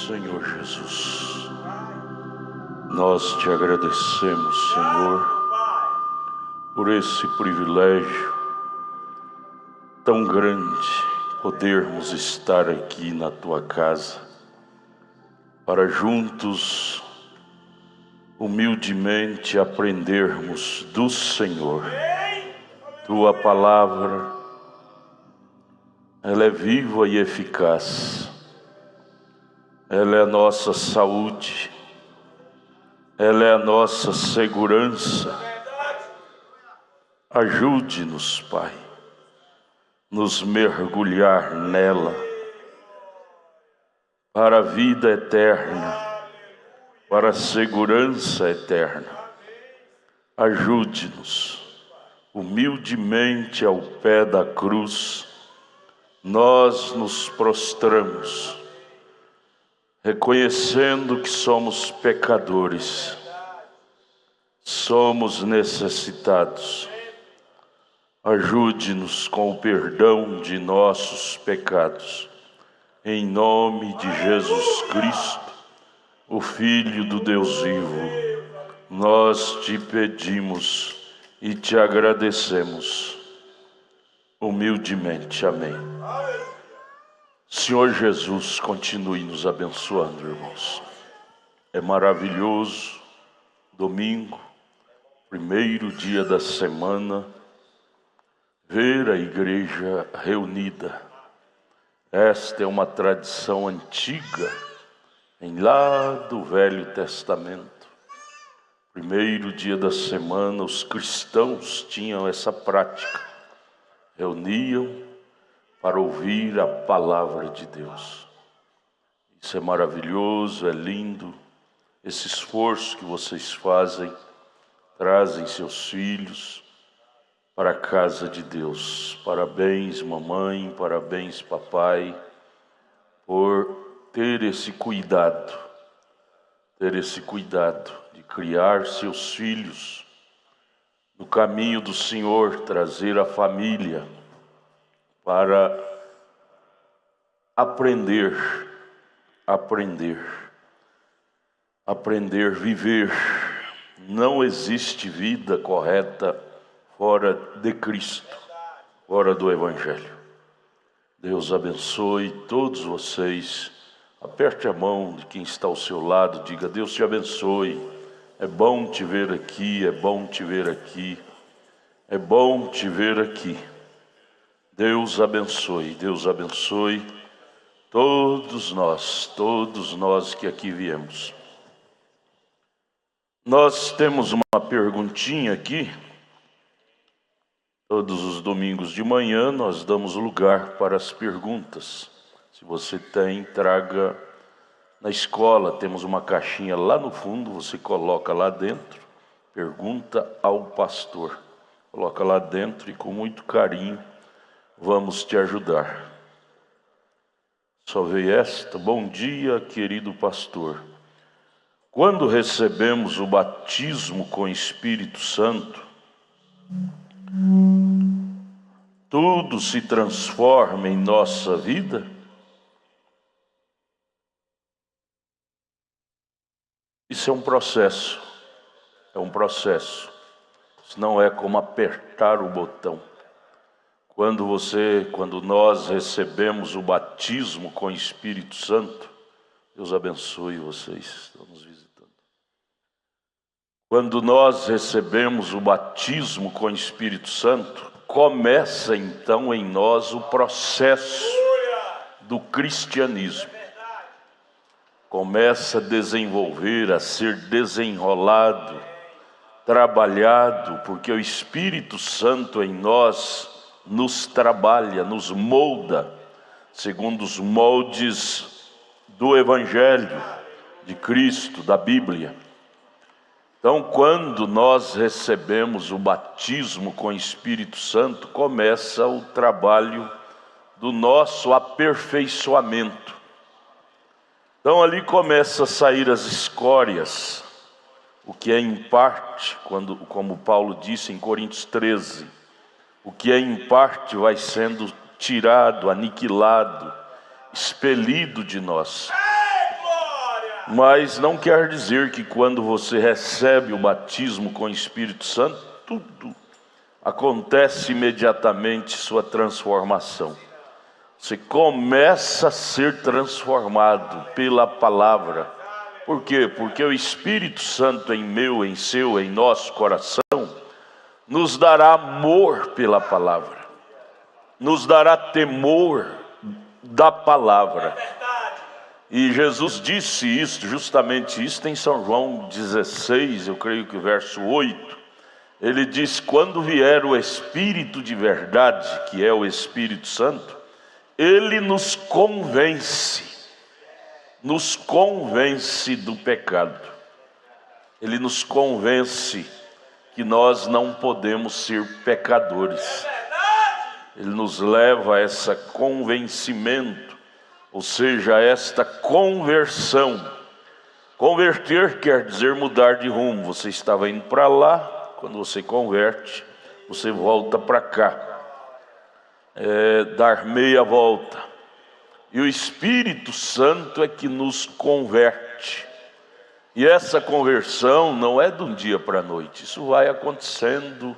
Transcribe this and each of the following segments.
Senhor Jesus, nós te agradecemos, Senhor, por esse privilégio tão grande, podermos estar aqui na tua casa, para juntos, humildemente aprendermos do Senhor. Tua palavra, ela é viva e eficaz, ela é a nossa saúde, ela é a nossa segurança. Ajude-nos, Pai, nos mergulhar nela, para a vida eterna, para a segurança eterna. Ajude-nos, humildemente ao pé da cruz, nós nos prostramos, reconhecendo que somos pecadores, somos necessitados. Ajude-nos com o perdão de nossos pecados, em nome de Jesus Cristo, o Filho do Deus vivo, nós te pedimos e te agradecemos, humildemente. Amém. Senhor Jesus, continue nos abençoando, irmãos. É maravilhoso, domingo, primeiro dia da semana, ver a igreja reunida. Esta é uma tradição antiga, em lá do Velho Testamento. Primeiro dia da semana, os cristãos tinham essa prática, reuniam para ouvir a palavra de Deus. Isso é maravilhoso, é lindo, esse esforço que vocês fazem, trazem seus filhos para a casa de Deus. Parabéns, mamãe, parabéns, papai, por ter esse cuidado de criar seus filhos no caminho do Senhor, trazer a família para aprender a viver. Não existe vida correta fora de Cristo, fora do Evangelho. Deus abençoe todos vocês. Aperte a mão de quem está ao seu lado, diga: Deus te abençoe. É bom te ver aqui, é bom te ver aqui, é bom te ver aqui. Deus abençoe todos nós que aqui viemos. Nós temos uma perguntinha aqui. Todos os domingos de manhã nós damos lugar para as perguntas. Se você tem, traga na escola. Temos uma caixinha lá no fundo, você coloca lá dentro, pergunta ao pastor. Coloca lá dentro e com muito carinho vamos te ajudar. Só veio esta. Bom dia, querido pastor. Quando recebemos o batismo com o Espírito Santo, tudo se transforma em nossa vida? Isso é um processo. Isso não é como apertar o botão. Quando nós recebemos o batismo com o Espírito Santo, Deus abençoe vocês, estão nos visitando. Quando nós recebemos o batismo com o Espírito Santo, começa então em nós o processo do cristianismo. Começa a desenvolver, a ser desenrolado, trabalhado, porque o Espírito Santo em nós nos trabalha, nos molda, segundo os moldes do Evangelho de Cristo, da Bíblia. Então, quando nós recebemos o batismo com o Espírito Santo, começa o trabalho do nosso aperfeiçoamento. Então, ali começa a sair as escórias, o que é em parte, como Paulo disse em Coríntios 13, o que é em parte vai sendo tirado, aniquilado, expelido de nós. Mas não quer dizer que quando você recebe o batismo com o Espírito Santo, tudo acontece imediatamente, sua transformação. Você começa a ser transformado pela palavra. Por quê? Porque o Espírito Santo em meu, em seu, em nosso coração nos dará amor pela palavra, nos dará temor da palavra. E Jesus disse isso, justamente isso, em São João 16, eu creio que o verso 8. Ele diz: quando vier o Espírito de verdade, que é o Espírito Santo, ele nos convence do pecado. Ele nos convence que nós não podemos ser pecadores. Ele nos leva a esse convencimento, ou seja, a esta conversão. Converter quer dizer mudar de rumo. Você estava indo para lá, quando você converte, você volta para cá. Dar meia volta. E o Espírito Santo é que nos converte. E essa conversão não é de um dia para a noite. Isso vai acontecendo.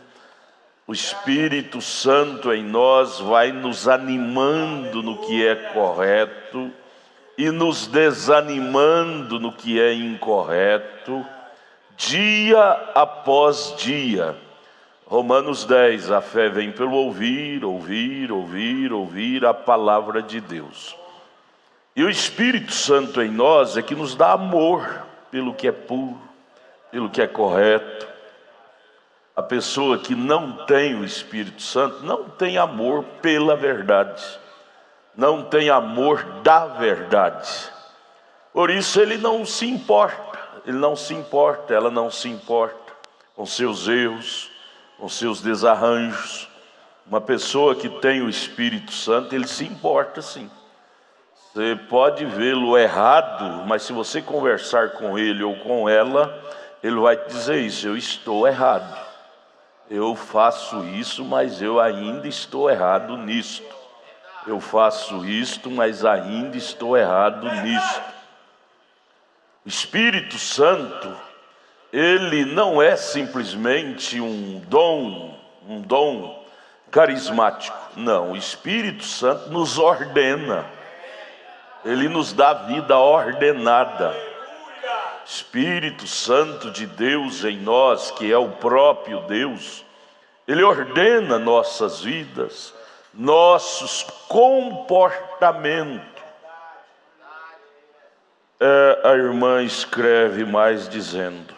O Espírito Santo em nós vai nos animando no que é correto e nos desanimando no que é incorreto, dia após dia. Romanos 10, a fé vem pelo ouvir a palavra de Deus. E o Espírito Santo em nós é que nos dá amor pelo que é puro, pelo que é correto. A pessoa que não tem o Espírito Santo não tem amor pela verdade, não tem amor da verdade. Por isso ele não se importa, ela não se importa com seus erros, com seus desarranjos. Uma pessoa que tem o Espírito Santo, ele se importa sim. Você pode vê-lo errado, mas se você conversar com ele ou com ela, ele vai te dizer isso: eu estou errado. Eu faço isso, mas eu ainda estou errado nisto. Eu faço isto, mas ainda estou errado nisto. O Espírito Santo, ele não é simplesmente um dom carismático. Não, o Espírito Santo nos ordena. Ele nos dá vida ordenada. Espírito Santo de Deus em nós, que é o próprio Deus, ele ordena nossas vidas, nossos comportamentos. A irmã escreve mais dizendo,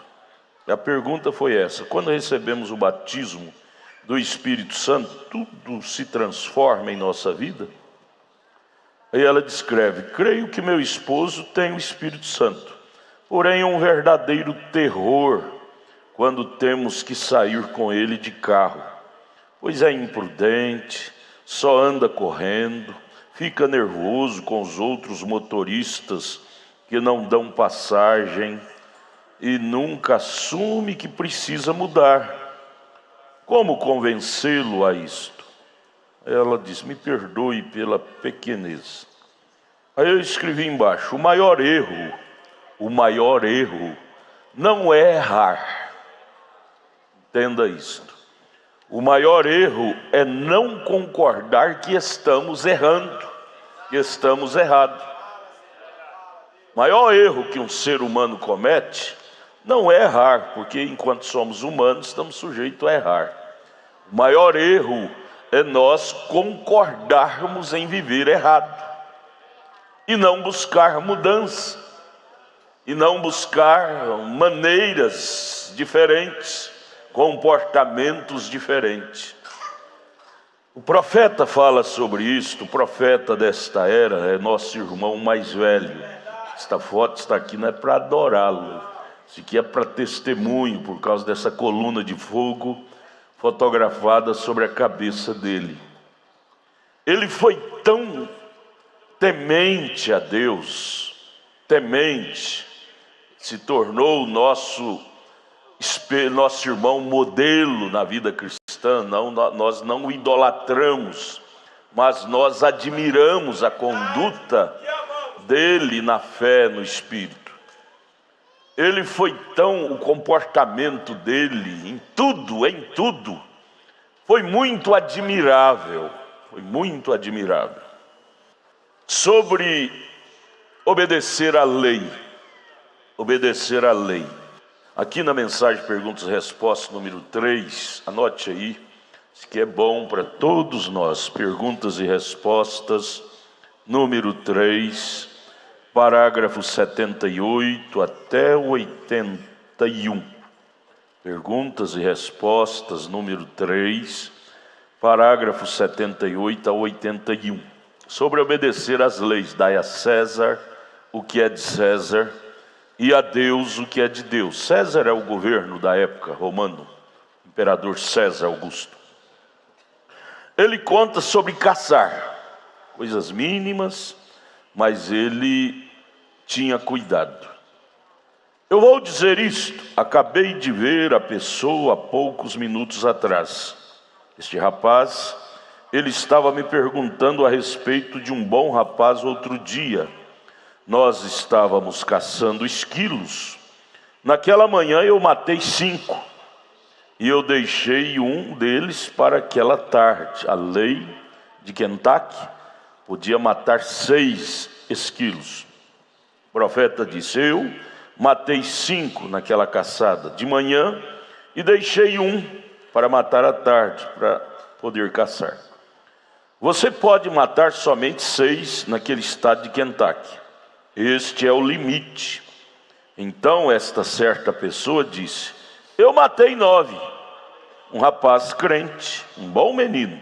a pergunta foi essa: quando recebemos o batismo do Espírito Santo, tudo se transforma em nossa vida? Aí ela descreve: creio que meu esposo tem o Espírito Santo, porém é um verdadeiro terror quando temos que sair com ele de carro, pois é imprudente, só anda correndo, fica nervoso com os outros motoristas que não dão passagem e nunca assume que precisa mudar. Como convencê-lo a isto? Ela diz: me perdoe pela pequenez. Aí eu escrevi embaixo: o maior erro não é errar. Entenda isto. O maior erro é não concordar que estamos errando, que estamos errados. O maior erro que um ser humano comete não é errar, porque enquanto somos humanos estamos sujeitos a errar. O maior erro é nós concordarmos em viver errado e não buscar mudança, e não buscar maneiras diferentes, comportamentos diferentes. O profeta fala sobre isto. O profeta desta era é nosso irmão mais velho. Esta foto está aqui não é para adorá-lo, isso aqui é para testemunho, por causa dessa coluna de fogo fotografada sobre a cabeça dele. Ele foi tão temente a Deus, se tornou nosso irmão modelo na vida cristã. Nós não o idolatramos, mas nós admiramos a conduta dele na fé, no Espírito. Ele foi tão, o comportamento dele, em tudo, foi muito admirável, Sobre obedecer à lei, Aqui na mensagem Perguntas e Respostas número 3, anote aí, isso que é bom para todos nós. Perguntas e Respostas número 3, parágrafo 78 até 81. Perguntas e Respostas número 3, parágrafo 78 a 81. Sobre obedecer às leis: dai a César o que é de César e a Deus o que é de Deus. César é o governo da época romano, imperador César Augusto. Ele conta sobre caçar, coisas mínimas, mas ele tinha cuidado. Eu vou dizer isto: acabei de ver a pessoa há poucos minutos atrás. Este rapaz, ele estava me perguntando a respeito de um bom rapaz outro dia. Nós estávamos caçando esquilos. Naquela manhã eu matei 5 e eu deixei um deles para aquela tarde. A lei de Kentucky podia matar 6 esquilos. O profeta disse: eu matei 5 naquela caçada de manhã e deixei um para matar à tarde, para poder caçar. Você pode matar somente 6 naquele estado de Kentucky. Este é o limite. Então esta certa pessoa disse: eu matei 9. Um rapaz crente, um bom menino.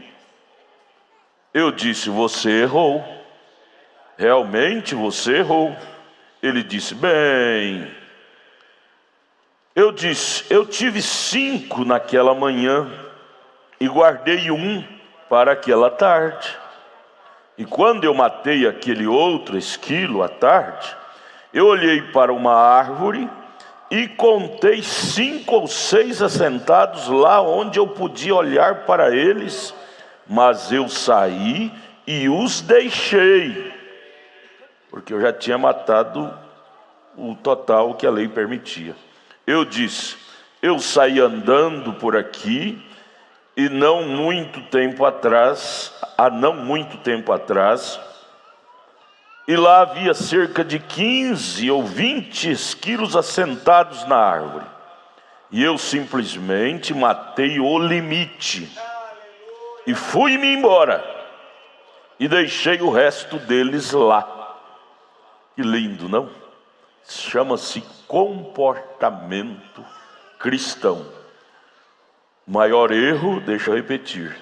Eu disse: você errou. Realmente você errou. Ele disse: bem, eu disse: eu tive 5 naquela manhã e guardei um para aquela tarde. E quando eu matei aquele outro esquilo à tarde, eu olhei para uma árvore e contei 5 ou 6 assentados lá onde eu podia olhar para eles, mas eu saí e os deixei, porque eu já tinha matado o total que a lei permitia. Eu disse: eu saí andando por aqui e há não muito tempo atrás, e lá havia cerca de 15 ou 20 esquilos assentados na árvore. E eu simplesmente matei o limite e fui-me embora e deixei o resto deles lá. Que lindo, não? Chama-se comportamento cristão. O maior erro, deixa eu repetir,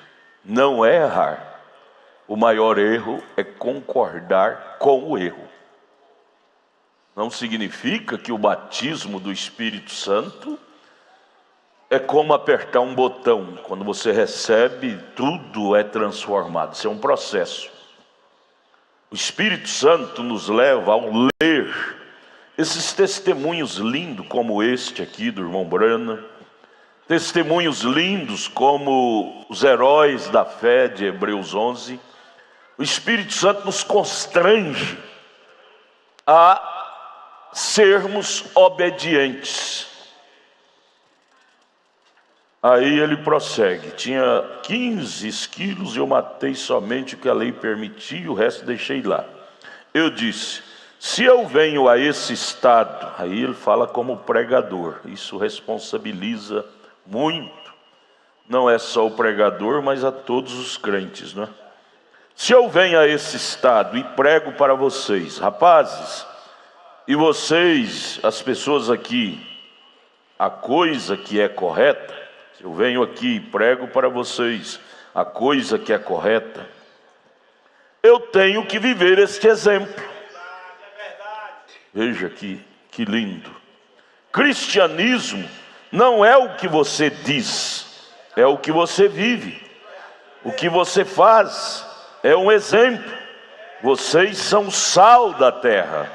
não é errar. O maior erro é concordar com o erro. Não significa que o batismo do Espírito Santo é como apertar um botão. Quando você recebe, tudo é transformado. Isso é um processo. O Espírito Santo nos leva ao ler esses testemunhos lindos como este aqui do irmão Brana, testemunhos lindos como os heróis da fé de Hebreus 11. O Espírito Santo nos constrange a sermos obedientes. Aí ele prossegue: tinha 15 esquilos e eu matei somente o que a lei permitia, o resto deixei lá. Eu disse: se eu venho a esse estado, aí ele fala como pregador, isso responsabiliza muito, não é só o pregador, mas a todos os crentes, né? Se eu venho a esse estado e prego para vocês, rapazes, e vocês, as pessoas aqui, a coisa que é correta, se eu venho aqui e prego para vocês a coisa que é correta, eu tenho que viver este exemplo. Veja que lindo. Cristianismo não é o que você diz, é o que você vive. O que você faz é um exemplo. Vocês são sal da terra.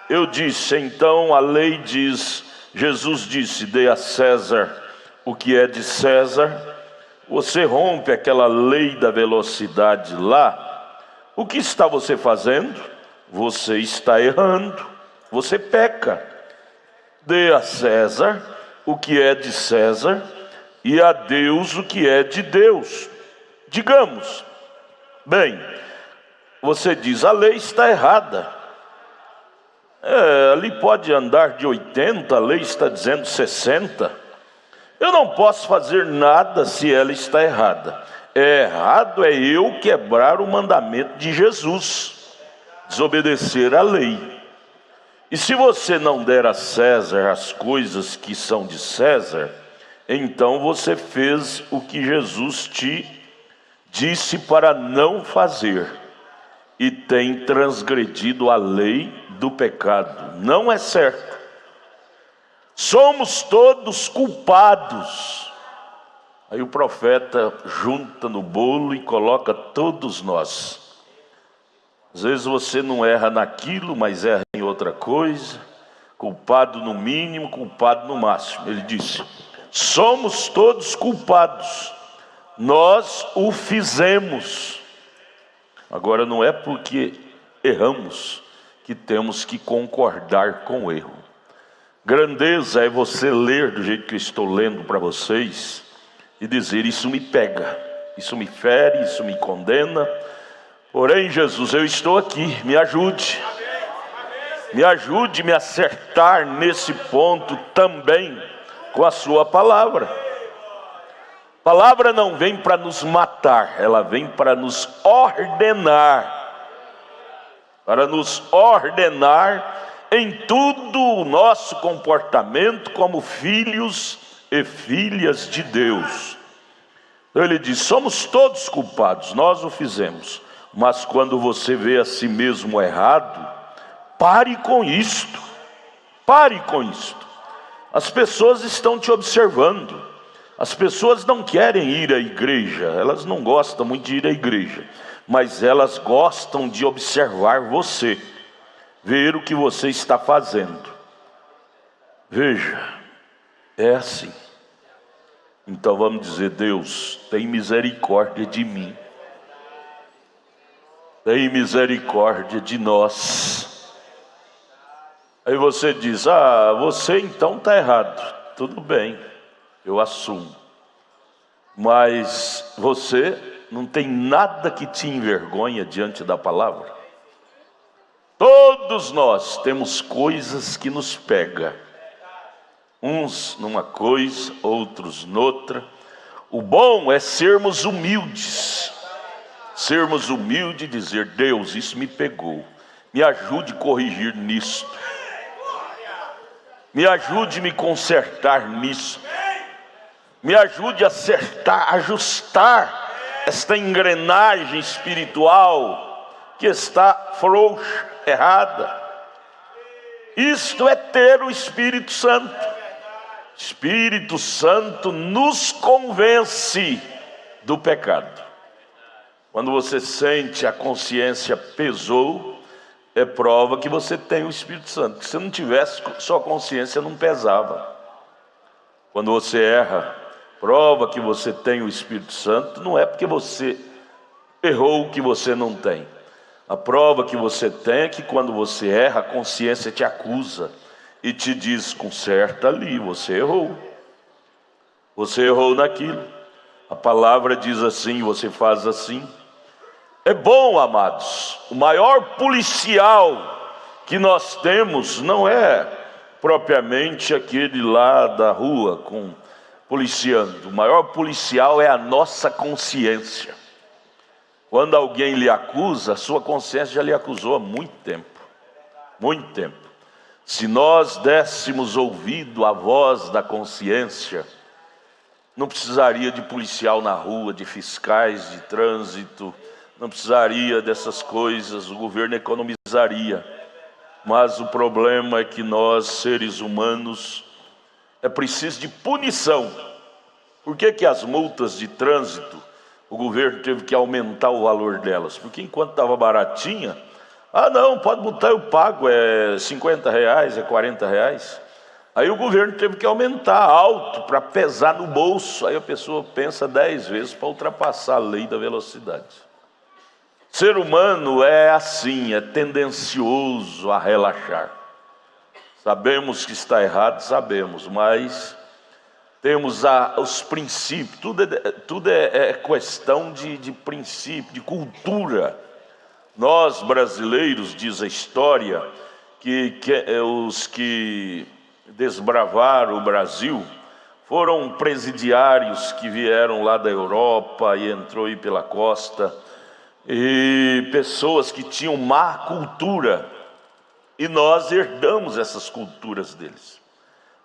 Eu disse: então a lei diz, Jesus disse: dê a César o que é de César. Você rompe aquela lei da velocidade lá. O que está você fazendo? Você está errando. Você peca. Dê a César o que é de César e a Deus o que é de Deus. Digamos, bem, você diz, a lei está errada. Ali pode andar de 80, a lei está dizendo 60. Eu não posso fazer nada se ela está errada. Errado é eu quebrar o mandamento de Jesus, desobedecer a lei. E se você não der a César as coisas que são de César, então você fez o que Jesus te disse para não fazer, e tem transgredido a lei do pecado. Não é certo. Somos todos culpados. Aí o profeta junta no bolo e coloca todos nós. Às vezes você não erra naquilo, mas erra em outra coisa. Culpado no mínimo, culpado no máximo. Ele disse, somos todos culpados. Nós o fizemos. Agora não é porque erramos que temos que concordar com o erro. Grandeza é você ler do jeito que eu estou lendo para vocês e dizer, isso me pega, isso me fere, isso me condena. Porém, Jesus, eu estou aqui, me ajude a me acertar nesse ponto também com a sua palavra. A palavra não vem para nos matar, ela vem para nos ordenar. Para nos ordenar em tudo o nosso comportamento como filhos e filhas de Deus. Então ele diz, somos todos culpados, nós o fizemos. Mas quando você vê a si mesmo errado, pare com isto. Pare com isto. As pessoas estão te observando. As pessoas não querem ir à igreja, elas não gostam muito de ir à igreja, mas elas gostam de observar você, ver o que você está fazendo. Veja, é assim. Então vamos dizer, Deus, tem misericórdia de mim. Tem misericórdia de nós. Aí você diz, você então está errado. Tudo bem, eu assumo. Mas você não tem nada que te envergonha diante da palavra. Todos nós temos coisas que nos pegam. Uns numa coisa, outros noutra. O bom é sermos humildes. Sermos humildes e dizer, Deus, isso me pegou. Me ajude a corrigir nisso. Me ajude a me consertar nisso. Me ajude a acertar, ajustar esta engrenagem espiritual que está frouxa, errada. Isto é ter o Espírito Santo. Espírito Santo nos convence do pecado. Quando você sente a consciência pesou, é prova que você tem o Espírito Santo. Se não tivesse, sua consciência não pesava. Quando você erra, prova que você tem o Espírito Santo, não é porque você errou que você não tem. A prova que você tem é que quando você erra, a consciência te acusa e te diz, conserta ali, você errou. Você errou naquilo. A palavra diz assim, você faz assim. É bom, amados, o maior policial que nós temos não é propriamente aquele lá da rua com policiando. O maior policial é a nossa consciência. Quando alguém lhe acusa, a sua consciência já lhe acusou há muito tempo. Muito tempo. Se nós dessemos ouvido à voz da consciência, não precisaria de policial na rua, de fiscais de trânsito, não precisaria dessas coisas, o governo economizaria. Mas o problema é que nós, seres humanos, é preciso de punição. Por que as multas de trânsito, o governo teve que aumentar o valor delas? Porque enquanto estava baratinha, não, pode multar, eu pago, é 50 reais, é 40 reais. Aí o governo teve que aumentar alto para pesar no bolso. Aí a pessoa pensa 10 vezes para ultrapassar a lei da velocidade. Ser humano é assim, é tendencioso a relaxar. Sabemos que está errado, sabemos, mas temos os princípios, tudo é questão de princípio, de cultura. Nós brasileiros, diz a história, que os que desbravaram o Brasil foram presidiários que vieram lá da Europa e entrou aí pela costa, e pessoas que tinham má cultura, e nós herdamos essas culturas deles.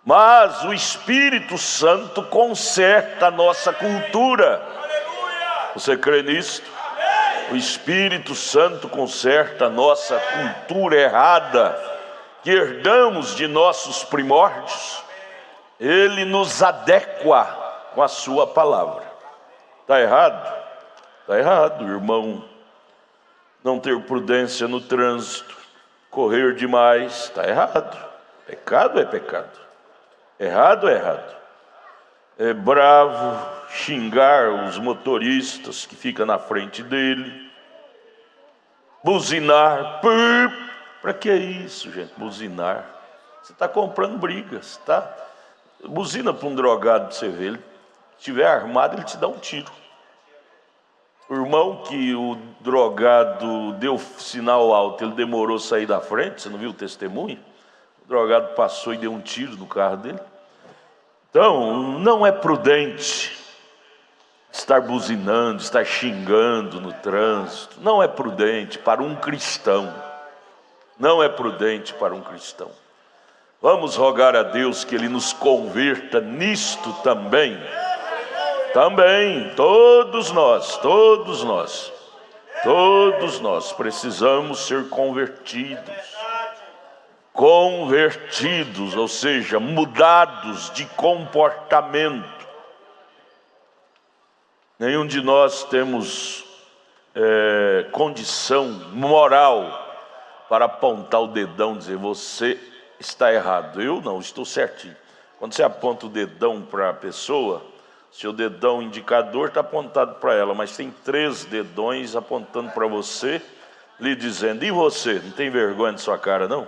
Mas o Espírito Santo conserta a nossa cultura. Você crê nisto? O Espírito Santo conserta a nossa cultura errada, que herdamos de nossos primórdios. Ele nos adequa com a sua palavra. Está errado? Está errado, irmão. Não ter prudência no trânsito, correr demais, está errado. Pecado é pecado. Errado é errado. É bravo, xingar os motoristas que ficam na frente dele, buzinar. Para que isso, gente? Buzinar. Você está comprando brigas, tá? Buzina para um drogado para você ver. Ele estiver armado, ele te dá um tiro. O irmão que o drogado deu sinal alto, ele demorou a sair da frente, você não viu o testemunho? O drogado passou e deu um tiro no carro dele. Então, não é prudente estar buzinando, estar xingando no trânsito. Não é prudente para um cristão. Não é prudente para um cristão. Vamos rogar a Deus que Ele nos converta nisto também. Também, todos nós precisamos ser convertidos, ou seja, mudados de comportamento. Nenhum de nós temos condição moral para apontar o dedão e dizer, você está errado. Eu não, estou certinho. Quando você aponta o dedão para a pessoa, seu dedão indicador está apontado para ela, mas tem 3 dedões apontando para você, lhe dizendo, e você, não tem vergonha de sua cara não?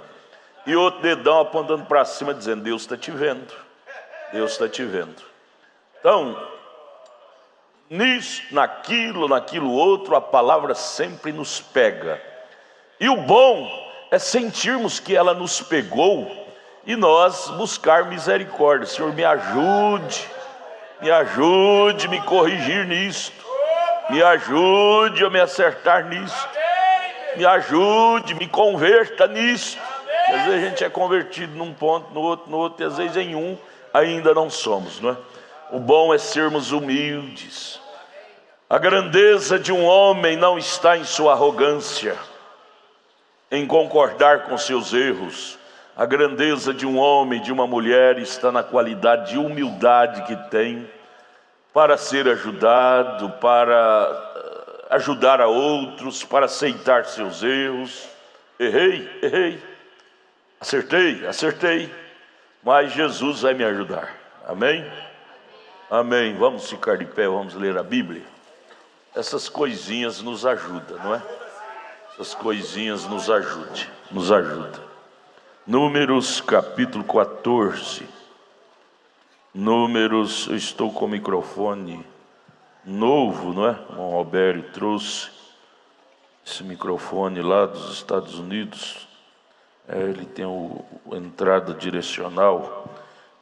E outro dedão apontando para cima, dizendo, Deus está te vendo, Deus está te vendo. Então, nisso, naquilo outro, a palavra sempre nos pega. E o bom é sentirmos que ela nos pegou e nós buscar misericórdia. Senhor, me ajude a me corrigir nisto, me ajude a me acertar nisto, me ajude, me converta nisto. Às vezes a gente é convertido num ponto, no outro, e às vezes em um ainda não somos, não é? O bom é sermos humildes. A grandeza de um homem não está em sua arrogância, em concordar com seus erros. A grandeza de um homem, de uma mulher, está na qualidade de humildade que tem para ser ajudado, para ajudar a outros, para aceitar seus erros. Errei, acertei, mas Jesus vai me ajudar. Amém? Amém. Vamos ficar de pé, vamos ler a Bíblia. Essas coisinhas nos ajudam, não é? Essas coisinhas nos ajudam. Números capítulo 14. Números, eu estou com o microfone novo, não é? O Roberto trouxe esse microfone lá dos Estados Unidos. Ele tem a entrada direcional,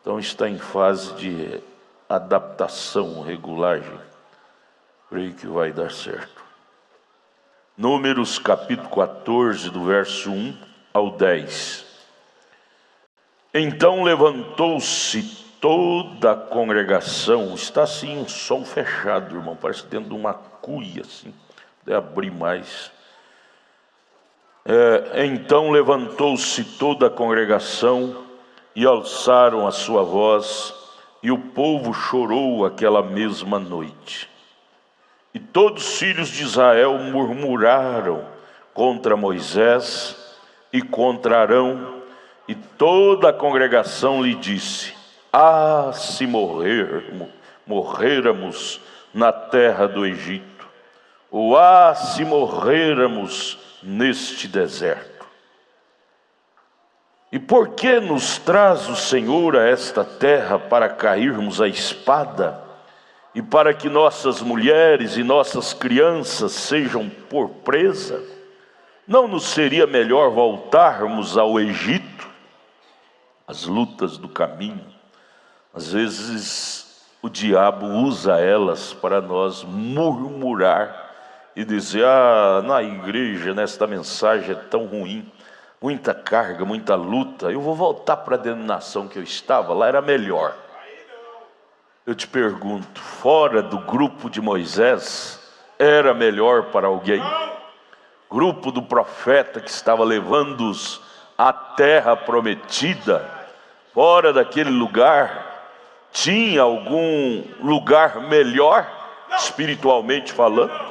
então está em fase de adaptação, regulagem. Creio que vai dar certo. Números capítulo 14, do verso 1 ao 10. Então levantou-se toda a congregação. Está assim um som fechado, irmão, parece dentro de uma cuia assim, de abrir mais. Então levantou-se toda a congregação e alçaram a sua voz, e o povo chorou aquela mesma noite. E todos os filhos de Israel murmuraram contra Moisés e contra Arão, e toda a congregação lhe disse: ah, se morrêramos na terra do Egito, ou ah, se morrêramos neste deserto. E por que nos traz o Senhor a esta terra para cairmos à espada e para que nossas mulheres e nossas crianças sejam por presa? Não nos seria melhor voltarmos ao Egito? As lutas do caminho, às vezes o diabo usa elas para nós murmurar e dizer: na igreja, nesta mensagem é tão ruim, muita carga, muita luta, eu vou voltar para a denominação que eu estava, lá era melhor. Eu te pergunto, fora do grupo de Moisés, era melhor para alguém? Grupo do profeta que estava levando-os à terra prometida, fora daquele lugar, tinha algum lugar melhor, espiritualmente falando?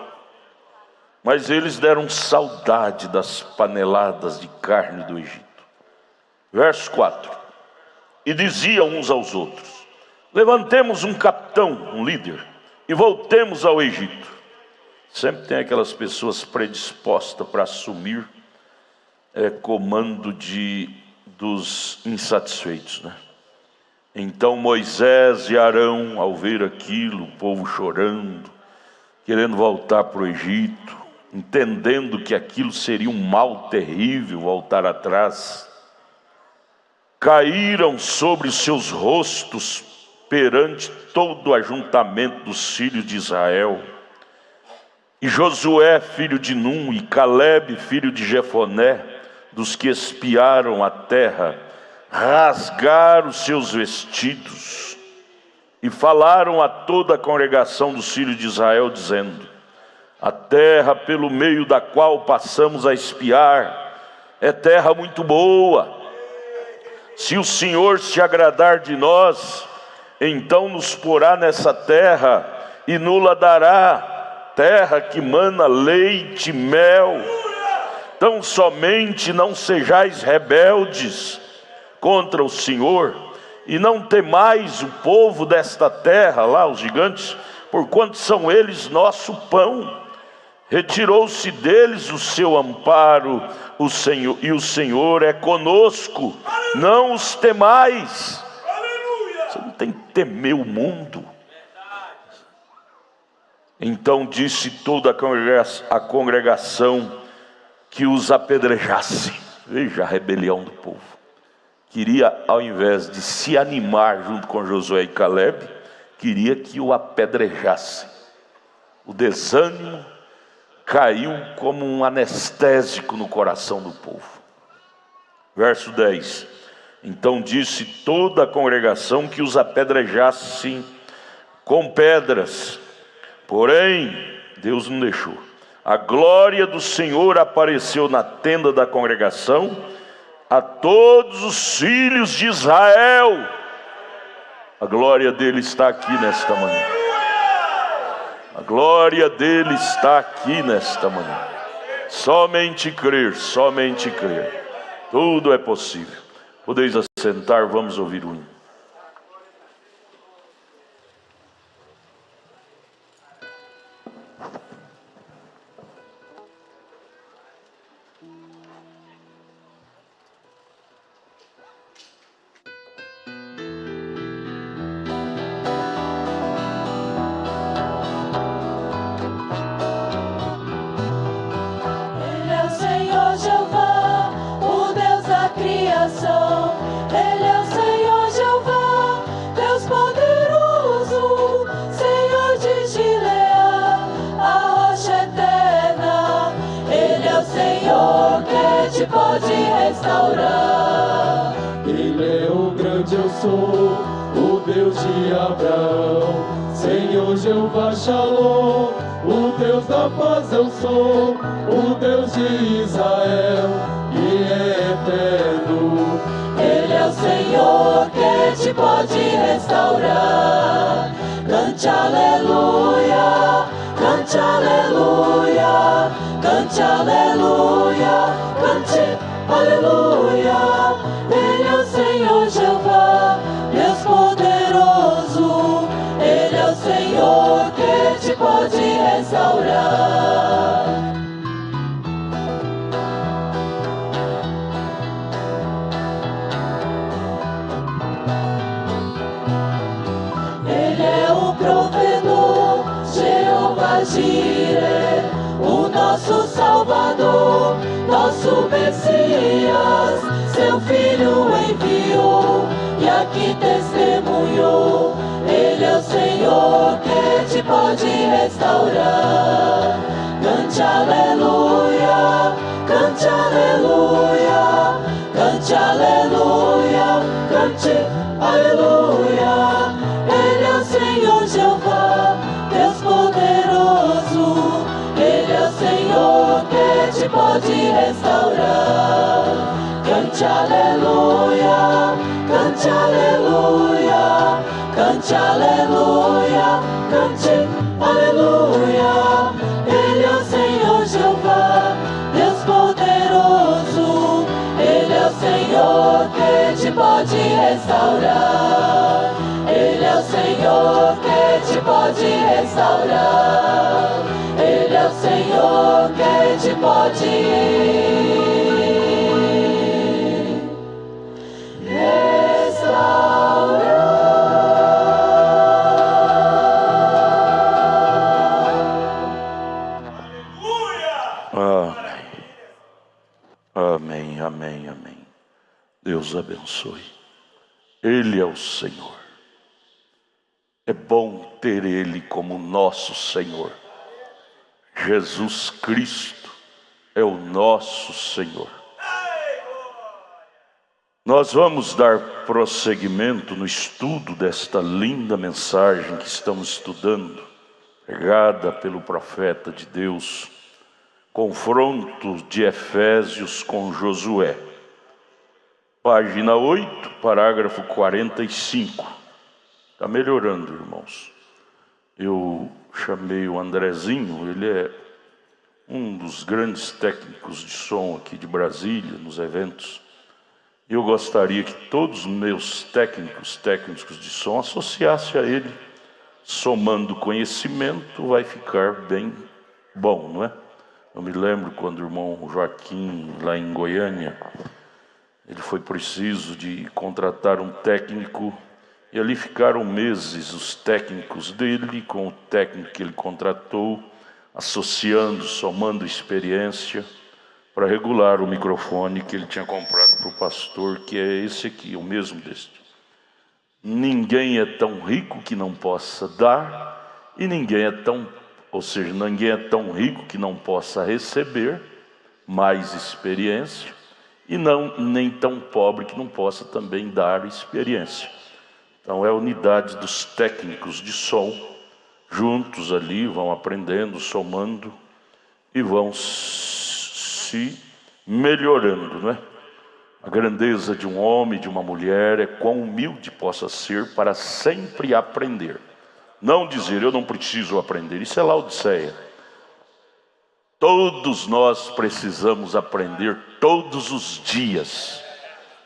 Mas eles deram saudade das paneladas de carne do Egito. Verso 4. E diziam uns aos outros: levantemos um capitão, um líder, e voltemos ao Egito. Sempre tem aquelas pessoas predispostas para assumir comando dos insatisfeitos, né? Então Moisés e Arão, ao ver aquilo, o povo chorando, querendo voltar para o Egito, entendendo que aquilo seria um mal terrível, voltar atrás, caíram sobre seus rostos perante todo o ajuntamento dos filhos de Israel. E Josué, filho de Num, e Calebe, filho de Jefoné, dos que espiaram a terra, rasgaram seus vestidos e falaram a toda a congregação dos filhos de Israel, dizendo: a terra pelo meio da qual passamos a espiar é terra muito boa. Se o Senhor se agradar de nós, então nos porá nessa terra e nos dará, terra que mana leite e mel. Tão somente não sejais rebeldes contra o Senhor, e não temais o povo desta terra, lá os gigantes, porquanto são eles nosso pão. Retirou-se deles o seu amparo, o Senhor, e o Senhor é conosco, não os temais. Você não tem que temer o mundo. Então disse toda a congregação que os apedrejasse. Veja a rebelião do povo. Queria, ao invés de se animar junto com Josué e Calebe, queria que o apedrejasse. O desânimo caiu como um anestésico no coração do povo. Verso 10. Então disse toda a congregação que os apedrejassem com pedras. Porém, Deus não deixou. A glória do Senhor apareceu na tenda da congregação a todos os filhos de Israel. A glória dele está aqui nesta manhã. A glória dele está aqui nesta manhã. Somente crer, somente crer. Tudo é possível. Podeis assentar, vamos ouvir o hino. Pode restaurar. Ele é o grande eu sou, o Deus de Abraão. Senhor Jeová Shalom, o Deus da paz eu sou, o Deus de Israel, e é eterno. Ele é o Senhor que te pode restaurar. Cante aleluia, cante aleluia, cante aleluia, cante aleluia. Ele é o Senhor Jeová, Deus poderoso. Ele é o Senhor que te pode restaurar. Jireh, o nosso Salvador, nosso Messias, seu Filho enviou e aqui testemunhou. Ele é o Senhor que te pode restaurar. Cante aleluia, cante aleluia, cante aleluia, cante aleluia. Ele é o Senhor Jeová, Deus poderoso. Ele é o Senhor que te pode restaurar. Cante aleluia, cante aleluia, cante aleluia, cante aleluia. Ele é o Senhor Jeová, Deus poderoso. Ele é o Senhor que te pode restaurar. Ele é o Senhor que te pode restaurar. Ele é o Senhor que te pode Amém, amém, amém. Deus abençoe. Ele é o Senhor. É bom ter Ele como nosso Senhor. Jesus Cristo é o nosso Senhor. Nós vamos dar prosseguimento no estudo desta linda mensagem que estamos estudando, pregada pelo profeta de Deus, confronto de Efésios com Josué. Página 8, parágrafo 45. Está melhorando, irmãos. Eu chamei o Andrezinho, ele é um dos grandes técnicos de som aqui de Brasília, nos eventos. Eu gostaria que todos os meus técnicos de som associassem a ele. Somando conhecimento, vai ficar bem bom, não é? Eu me lembro quando o irmão Joaquim, lá em Goiânia, ele foi preciso de contratar um técnico, e ali ficaram meses os técnicos dele com o técnico que ele contratou, associando, somando experiência, para regular o microfone que ele tinha comprado para o pastor, que é esse aqui, o mesmo deste. Ninguém é tão rico que não possa dar, e ninguém é tão rico que não possa receber mais experiência, e nem tão pobre que não possa também dar experiência. Então é a unidade dos técnicos de som, juntos ali, vão aprendendo, somando, e vão se melhorando, não é? A grandeza de um homem, de uma mulher, é quão humilde possa ser para sempre aprender. Não dizer, eu não preciso aprender, isso é Laodiceia. Todos nós precisamos aprender todos os dias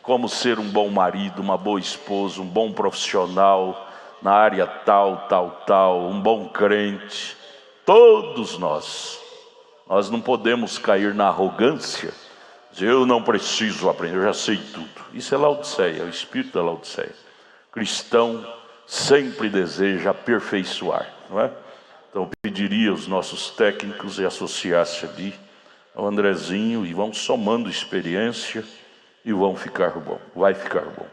como ser um bom marido, uma boa esposa, um bom profissional na área tal, um bom crente. Todos nós não podemos cair na arrogância, dizer, eu não preciso aprender, eu já sei tudo. Isso é Laodiceia, é o espírito da Laodiceia. Cristão sempre deseja aperfeiçoar, não é? Então eu pediria aos nossos técnicos e associasse ali ao Andrezinho, e vão somando experiência e vai ficar bom.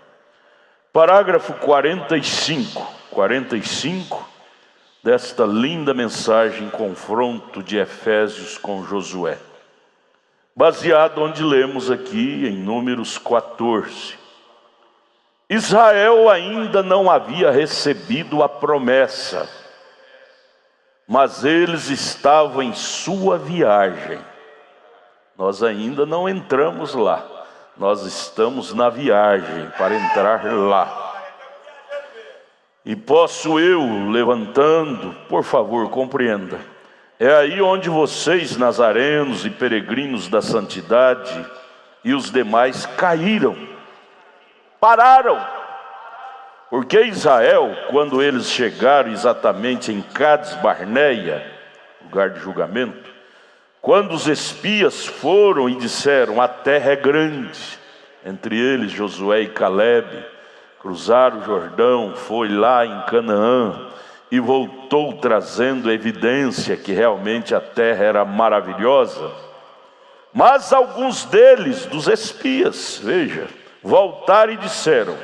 Parágrafo 45 desta linda mensagem, confronto de Efésios com Josué, baseado onde lemos aqui em Números 14. Israel ainda não havia recebido a promessa, mas eles estavam em sua viagem. Nós ainda não entramos lá, nós estamos na viagem para entrar lá. E posso eu, levantando, por favor, compreenda, é aí onde vocês, nazarenos e peregrinos da santidade, e os demais caíram, pararam. Porque Israel, quando eles chegaram exatamente em Cades Barneia, lugar de julgamento, quando os espias foram e disseram, a terra é grande, entre eles Josué e Calebe, cruzaram o Jordão, foi lá em Canaã, e voltou trazendo evidência que realmente a terra era maravilhosa. Mas alguns deles, dos espias, veja, voltaram e disseram: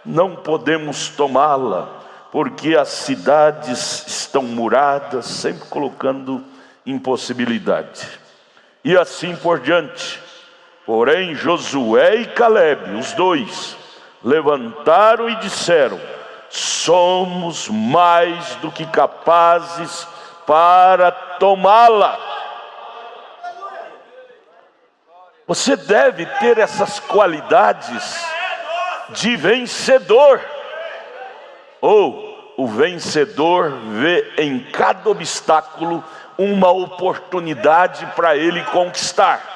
não podemos tomá-la, porque as cidades estão muradas, sempre colocando impossibilidade. E assim por diante. Porém Josué e Calebe, os dois, levantaram e disseram: somos mais do que capazes para tomá-la. Você deve ter essas qualidades de vencedor. Ou o vencedor vê em cada obstáculo uma oportunidade para ele conquistar.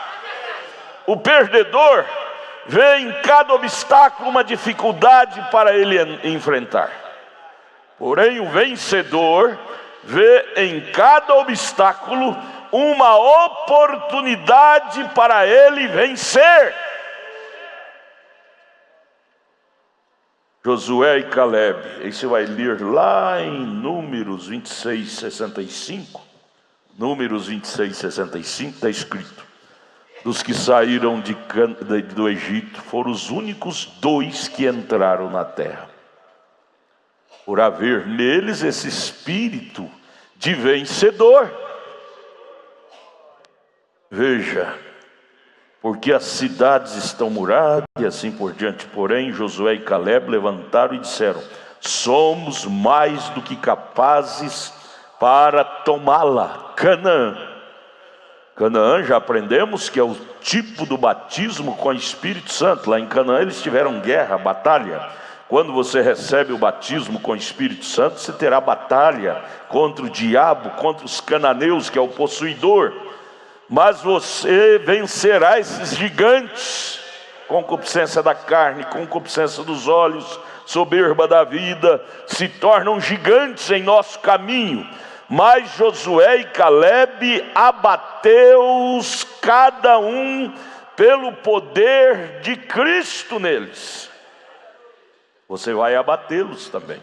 O perdedor vê em cada obstáculo uma dificuldade para ele enfrentar. Porém, o vencedor vê em cada obstáculo uma oportunidade para ele vencer. Josué e Calebe, aí você vai ler lá em Números 26, 65. Números 26, 65 está escrito: dos que saíram do Egito, foram os únicos 2 que entraram na terra, por haver neles esse espírito de vencedor. Veja, porque as cidades estão muradas e assim por diante. Porém Josué e Calebe levantaram e disseram: somos mais do que capazes para tomá-la. Canaã. Canaã, já aprendemos que é o tipo do batismo com o Espírito Santo. Lá em Canaã eles tiveram guerra, batalha. Quando você recebe o batismo com o Espírito Santo, você terá batalha contra o diabo, contra os cananeus, que é o possuidor. Mas você vencerá esses gigantes: concupiscência da carne, concupiscência dos olhos, soberba da vida, se tornam gigantes em nosso caminho. Mas Josué e Calebe abateu-os cada um pelo poder de Cristo neles. Você vai abatê-los também,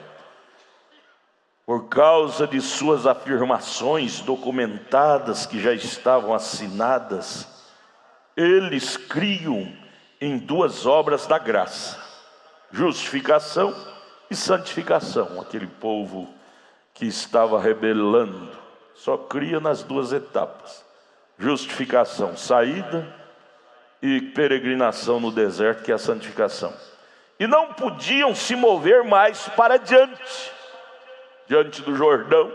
por causa de suas afirmações documentadas que já estavam assinadas. Eles criam em 2 obras da graça: justificação e santificação. Aquele povo que estava rebelando só cria nas 2 etapas: justificação, saída, e peregrinação no deserto, que é a santificação. E não podiam se mover mais para diante do Jordão.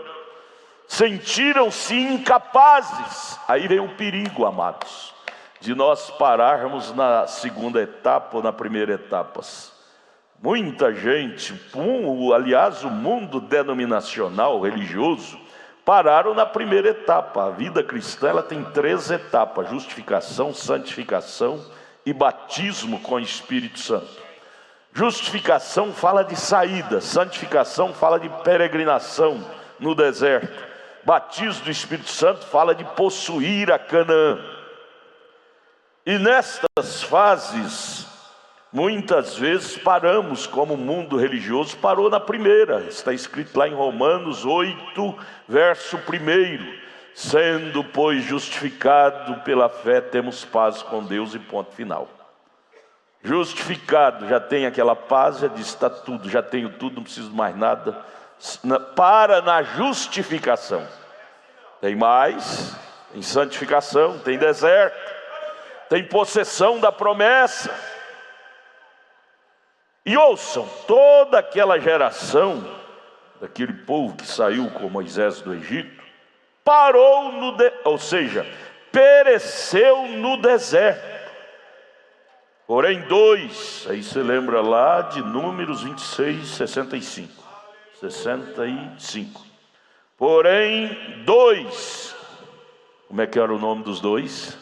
Sentiram-se incapazes. Aí vem o perigo, amados, de nós pararmos na segunda etapa ou na primeira etapa. Muita gente, aliás, o mundo denominacional, religioso, pararam na primeira etapa. A vida cristã, ela tem 3 etapas: justificação, santificação e batismo com o Espírito Santo. Justificação fala de saída, santificação fala de peregrinação no deserto, batismo do Espírito Santo fala de possuir a Canaã. E nestas fases, muitas vezes paramos, como o mundo religioso parou na primeira. Está escrito lá em Romanos 8, verso 1: sendo, pois, justificado pela fé, temos paz com Deus, e ponto final. Justificado, já tem aquela paz, já diz: está tudo, já tenho tudo, não preciso mais nada. Para na justificação. Tem mais, em santificação, tem deserto, tem possessão da promessa. E ouçam, toda aquela geração, daquele povo que saiu com Moisés do Egito, parou ou seja, pereceu no deserto. Porém 2, aí você lembra lá de Números 26, 65. Porém 2, como é que era o nome dos 2?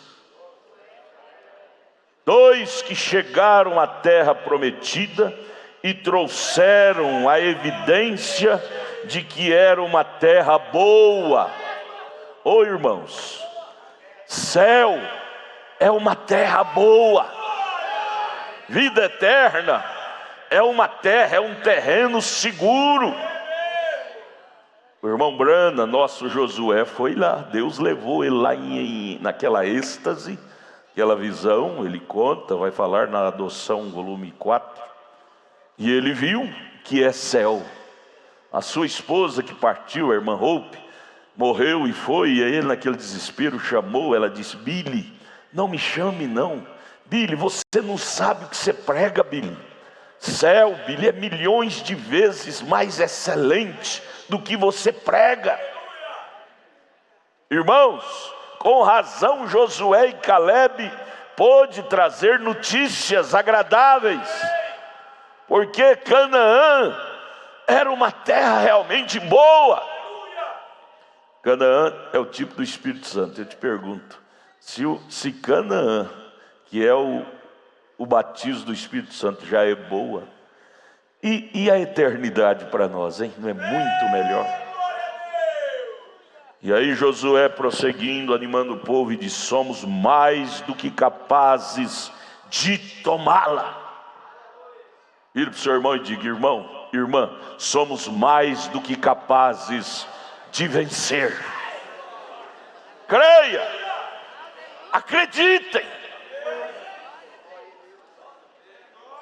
2 que chegaram à terra prometida e trouxeram a evidência de que era uma terra boa. Ô irmãos, céu é uma terra boa. Vida eterna é uma terra, é um terreno seguro. O irmão Brana, nosso Josué, foi lá. Deus levou ele lá naquela êxtase, aquela visão. Ele conta, vai falar na Adoção, volume 4. E ele viu que é céu. A sua esposa que partiu, a irmã Hope, morreu e foi. E ele, naquele desespero, chamou. Ela disse: Billy, não me chame não. Billy, você não sabe o que você prega, Billy. Céu, Billy, é milhões de vezes mais excelente do que você prega. Irmãos, com razão Josué e Caleb pôde trazer notícias agradáveis, porque Canaã era uma terra realmente boa. Canaã é o tipo do Espírito Santo. Eu te pergunto, se Canaã, que é o batismo do Espírito Santo, já é boa, e a eternidade para nós, hein? Não é muito melhor? E aí Josué, prosseguindo, animando o povo, e diz: somos mais do que capazes de tomá-la. Vire para o seu irmão e diga: irmão, irmã, somos mais do que capazes de vencer. Creia, acreditem.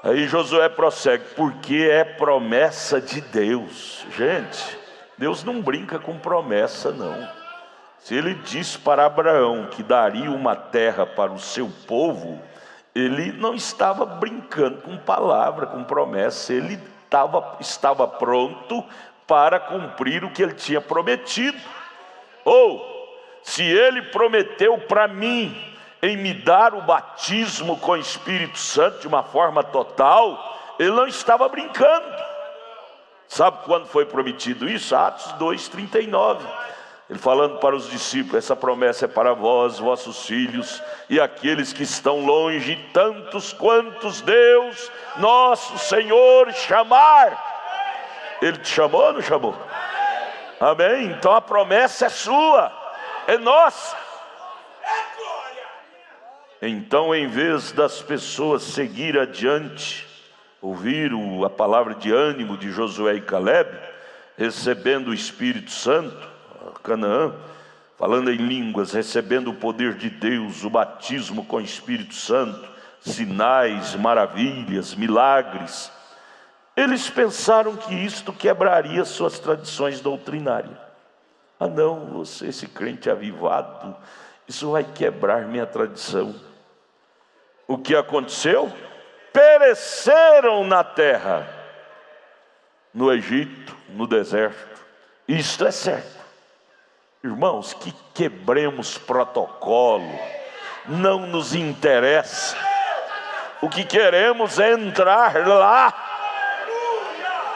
Aí Josué prossegue: porque é promessa de Deus. Gente, Deus não brinca com promessa não. Se ele disse para Abraão que daria uma terra para o seu povo, ele não estava brincando com palavra, com promessa. Ele estava pronto para cumprir o que ele tinha prometido. Ou, se ele prometeu para mim em me dar o batismo com o Espírito Santo de uma forma total, ele não estava brincando. Sabe quando foi prometido isso? Atos 2:39. Ele falando para os discípulos: essa promessa é para vós, vossos filhos, e aqueles que estão longe, tantos quantos Deus, nosso Senhor, chamar. Ele te chamou ou não chamou? Amém? Então a promessa é sua, é nossa. Então, em vez das pessoas seguir adiante, ouvir a palavra de ânimo de Josué e Caleb, recebendo o Espírito Santo, Canaã, falando em línguas, recebendo o poder de Deus, o batismo com o Espírito Santo, sinais, maravilhas, milagres, eles pensaram que isto quebraria suas tradições doutrinárias. Ah não, esse crente avivado, isso vai quebrar minha tradição. O que aconteceu? Pereceram na terra, no Egito, no deserto. Isto é certo. Irmãos, que quebremos protocolo não nos interessa. O que queremos é entrar lá.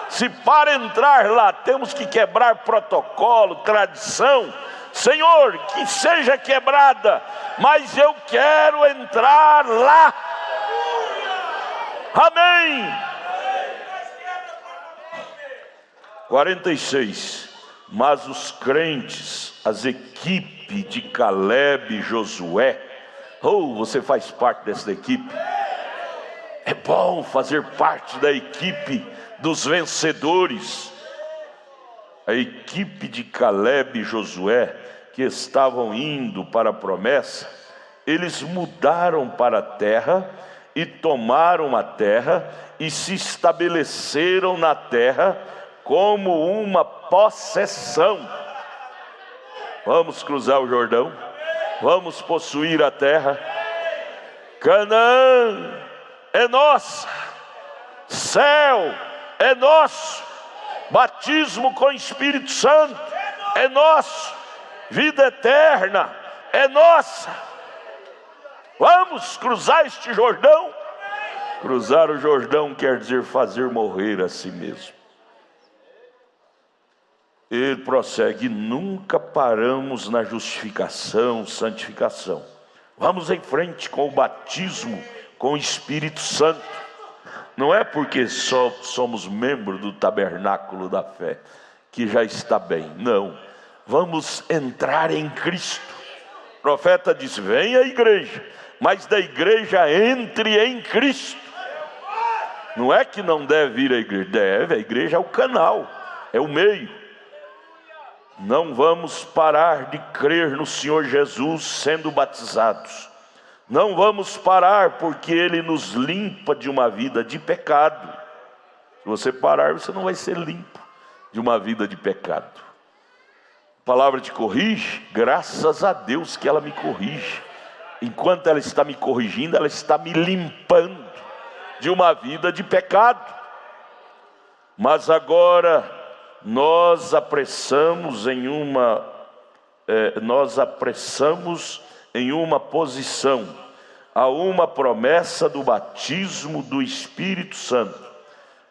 Se para entrar lá temos que quebrar protocolo, tradição, Senhor, que seja quebrada, mas eu quero entrar lá. Amém. 46. Mas os crentes, as equipes de Caleb e Josué, você faz parte dessa equipe. É bom fazer parte da equipe dos vencedores. A equipe de Caleb e Josué, que estavam indo para a promessa, eles mudaram para a terra e tomaram a terra e se estabeleceram na terra como uma possessão. Vamos cruzar o Jordão, vamos possuir a terra. Canaã é nossa, céu é nosso, batismo com o Espírito Santo é nosso, vida eterna é nossa. Vamos cruzar este Jordão. Cruzar o Jordão quer dizer fazer morrer a si mesmo. Ele prossegue: nunca paramos na justificação, santificação. Vamos em frente com o batismo com o Espírito Santo. Não é porque só somos membros do tabernáculo da fé que já está bem, não. Vamos entrar em Cristo. O profeta disse: vem à igreja, mas da igreja entre em Cristo. Não é que não deve ir à igreja, deve. A igreja é o canal, é o meio. Não vamos parar de crer no Senhor Jesus sendo batizados. Não vamos parar porque Ele nos limpa de uma vida de pecado. Se você parar, você não vai ser limpo de uma vida de pecado. A palavra te corrige, graças a Deus que ela me corrige. Enquanto ela está me corrigindo, ela está me limpando de uma vida de pecado. Mas agora nós apressamos em uma posição a uma promessa do batismo do Espírito Santo.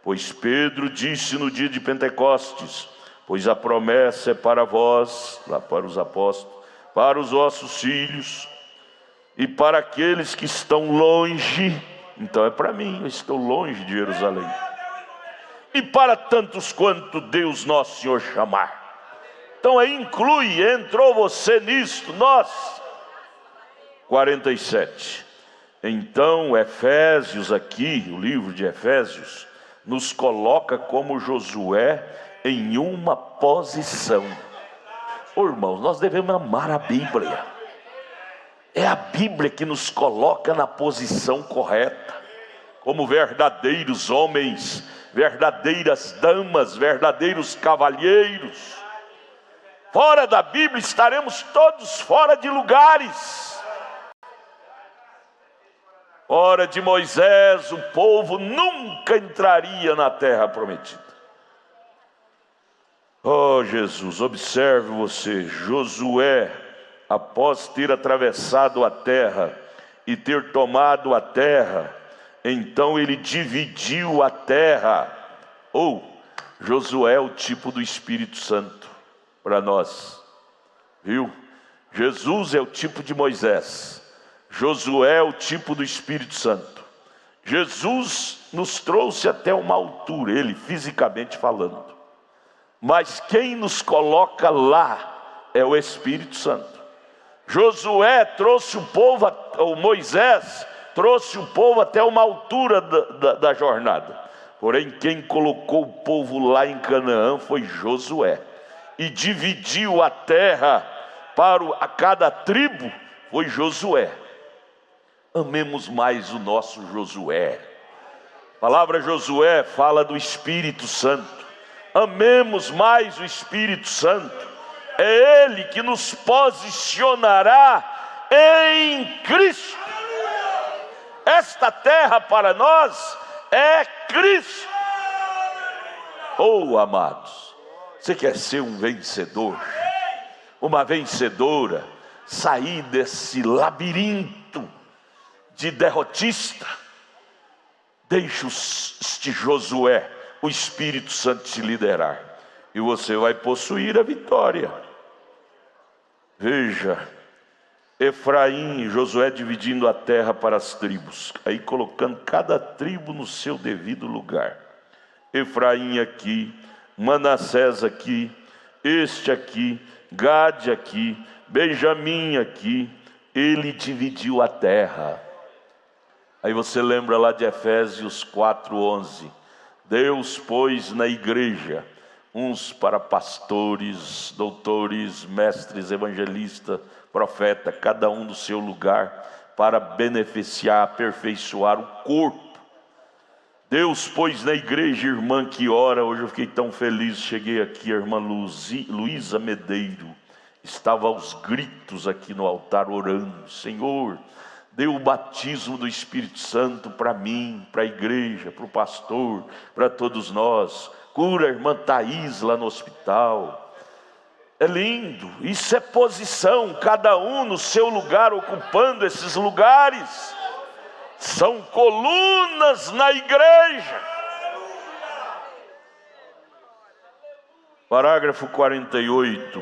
Pois Pedro disse no dia de Pentecostes: pois a promessa é para vós, lá para os apóstolos, para os vossos filhos e para aqueles que estão longe. Então é para mim, eu estou longe de Jerusalém. E para tantos quanto Deus nosso Senhor chamar. Então aí inclui, entrou você nisto, nós. 47. Então Efésios aqui, o livro de Efésios, nos coloca como Josué em uma posição. Irmãos, nós devemos amar a Bíblia. É a Bíblia que nos coloca na posição correta, como verdadeiros homens, verdadeiras damas, verdadeiros cavalheiros. Fora da Bíblia estaremos todos fora de lugares. Hora de Moisés, o povo nunca entraria na terra prometida. Oh Jesus, observe você, Josué, após ter atravessado a terra e ter tomado a terra, então ele dividiu a terra. Josué é o tipo do Espírito Santo para nós, viu? Jesus é o tipo de Moisés, Josué é o tipo do Espírito Santo. Jesus nos trouxe até uma altura, ele fisicamente falando, mas quem nos coloca lá é o Espírito Santo. Josué trouxe o povo, ou Moisés trouxe o povo até uma altura da jornada. Porém, quem colocou o povo lá em Canaã foi Josué. E dividiu a terra a cada tribo foi Josué. Amemos mais o nosso Josué. A palavra Josué fala do Espírito Santo. Amemos mais o Espírito Santo. É Ele que nos posicionará em Cristo. Esta terra para nós é Cristo. Amados, você quer ser um vencedor, uma vencedora, sair desse labirinto de derrotista? Deixe este Josué, o Espírito Santo, te liderar, e você vai possuir a vitória. Veja, Efraim, Josué dividindo a terra para as tribos, aí colocando cada tribo no seu devido lugar. Efraim aqui, Manassés aqui, este aqui, Gade aqui, Benjamim aqui. Ele dividiu a terra. Aí você lembra lá de Efésios 4:11. Deus pôs na igreja uns para pastores, doutores, mestres, evangelistas, profeta, cada um do seu lugar, para beneficiar, aperfeiçoar o corpo. Deus pôs na igreja irmã que ora. Hoje eu fiquei tão feliz, cheguei aqui, a irmã Luísa Medeiro estava aos gritos aqui no altar orando: Senhor, dê o batismo do Espírito Santo para mim, para a igreja, para o pastor, para todos nós. Cura a irmã Thaís lá no hospital. É lindo, isso é posição, cada um no seu lugar, ocupando esses lugares. São colunas na igreja. Parágrafo 48,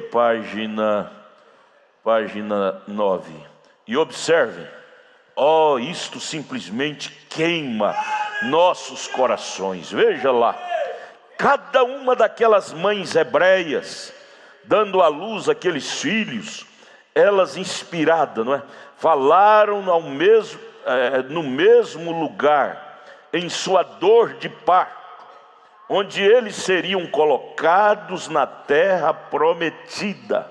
página 9. E observem, isto simplesmente queima nossos corações. Veja lá, cada uma daquelas mães hebreias, dando à luz aqueles filhos, elas inspiradas, não é? Falaram no mesmo lugar, em sua dor de parto, onde eles seriam colocados na terra prometida.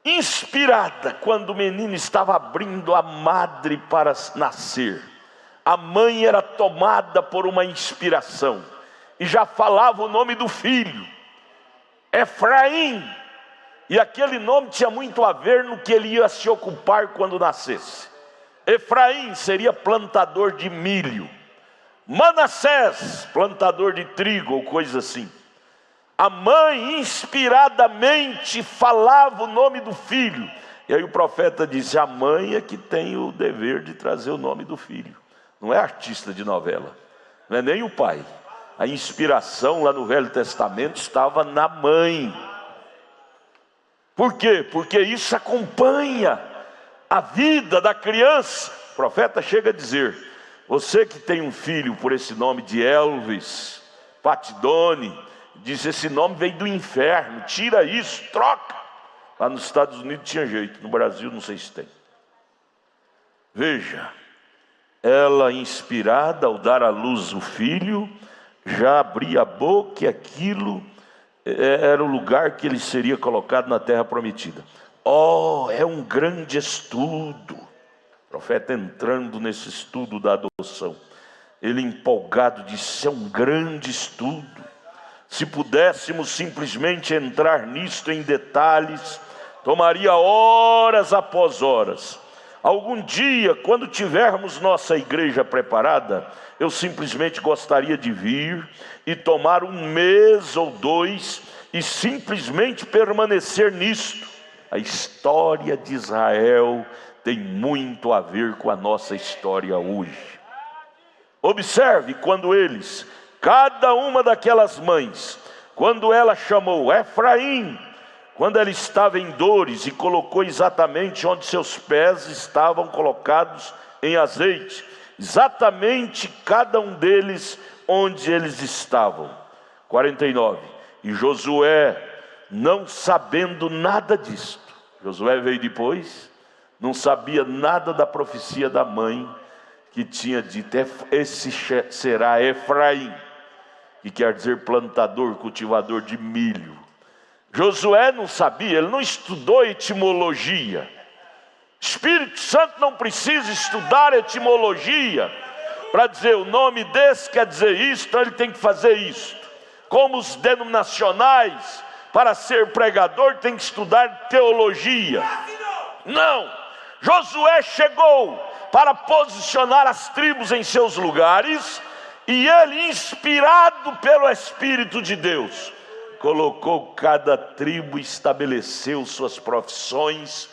Inspirada, quando o menino estava abrindo a madre para nascer, a mãe era tomada por uma inspiração e já falava o nome do filho, Efraim. E aquele nome tinha muito a ver no que ele ia se ocupar quando nascesse. Efraim seria plantador de milho, Manassés, plantador de trigo ou coisa assim. A mãe inspiradamente falava o nome do filho. E aí o profeta disse: a mãe é que tem o dever de trazer o nome do filho. Não é artista de novela, não é nem o pai. A inspiração lá no Velho Testamento estava na mãe. Por quê? Porque isso acompanha a vida da criança. O profeta chega a dizer: você que tem um filho por esse nome de Elvis, Patidone, diz: esse nome veio do inferno, tira isso, troca. Lá nos Estados Unidos tinha jeito, no Brasil não sei se tem. Veja, ela inspirada ao dar à luz o filho, já abria a boca e aquilo era o lugar que ele seria colocado na terra prometida. Oh, é um grande estudo. O profeta entrando nesse estudo da adoção, ele empolgado disse: é um grande estudo. Se pudéssemos simplesmente entrar nisto em detalhes, tomaria horas após horas. Algum dia, quando tivermos nossa igreja preparada, eu simplesmente gostaria de vir e tomar 1 mês ou 2 e simplesmente permanecer nisto. A história de Israel tem muito a ver com a nossa história hoje. Observe quando eles, cada uma daquelas mães, quando ela chamou Efraim, quando ela estava em dores e colocou exatamente onde seus pés estavam colocados em azeite, exatamente cada um deles onde eles estavam. 49. E Josué, não sabendo nada disto, Josué veio depois, não sabia nada da profecia da mãe, que tinha dito: esse será Efraim, que quer dizer plantador, cultivador de milho. Josué não sabia, ele não estudou etimologia. Espírito Santo não precisa estudar etimologia para dizer o nome desse quer dizer isso, então ele tem que fazer isso. Como os denominacionais, para ser pregador, tem que estudar teologia. Não, Josué chegou para posicionar as tribos em seus lugares, e ele, inspirado pelo Espírito de Deus, colocou cada tribo, estabeleceu suas profissões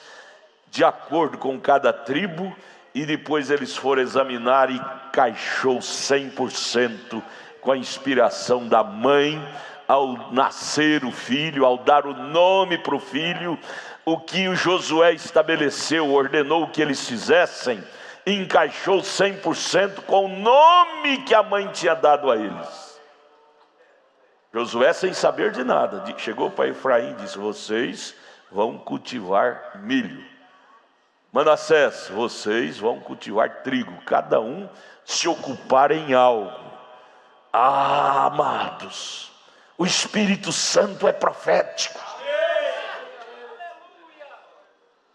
de acordo com cada tribo, e depois eles foram examinar e encaixou 100% com a inspiração da mãe. Ao nascer o filho, ao dar o nome para o filho, o que o Josué estabeleceu, ordenou que eles fizessem, encaixou 100% com o nome que a mãe tinha dado a eles. Josué, sem saber de nada, chegou para Efraim e disse: vocês vão cultivar milho. Manassés, vocês vão cultivar trigo. Cada um se ocupar em algo. Ah, amados, o Espírito Santo é profético.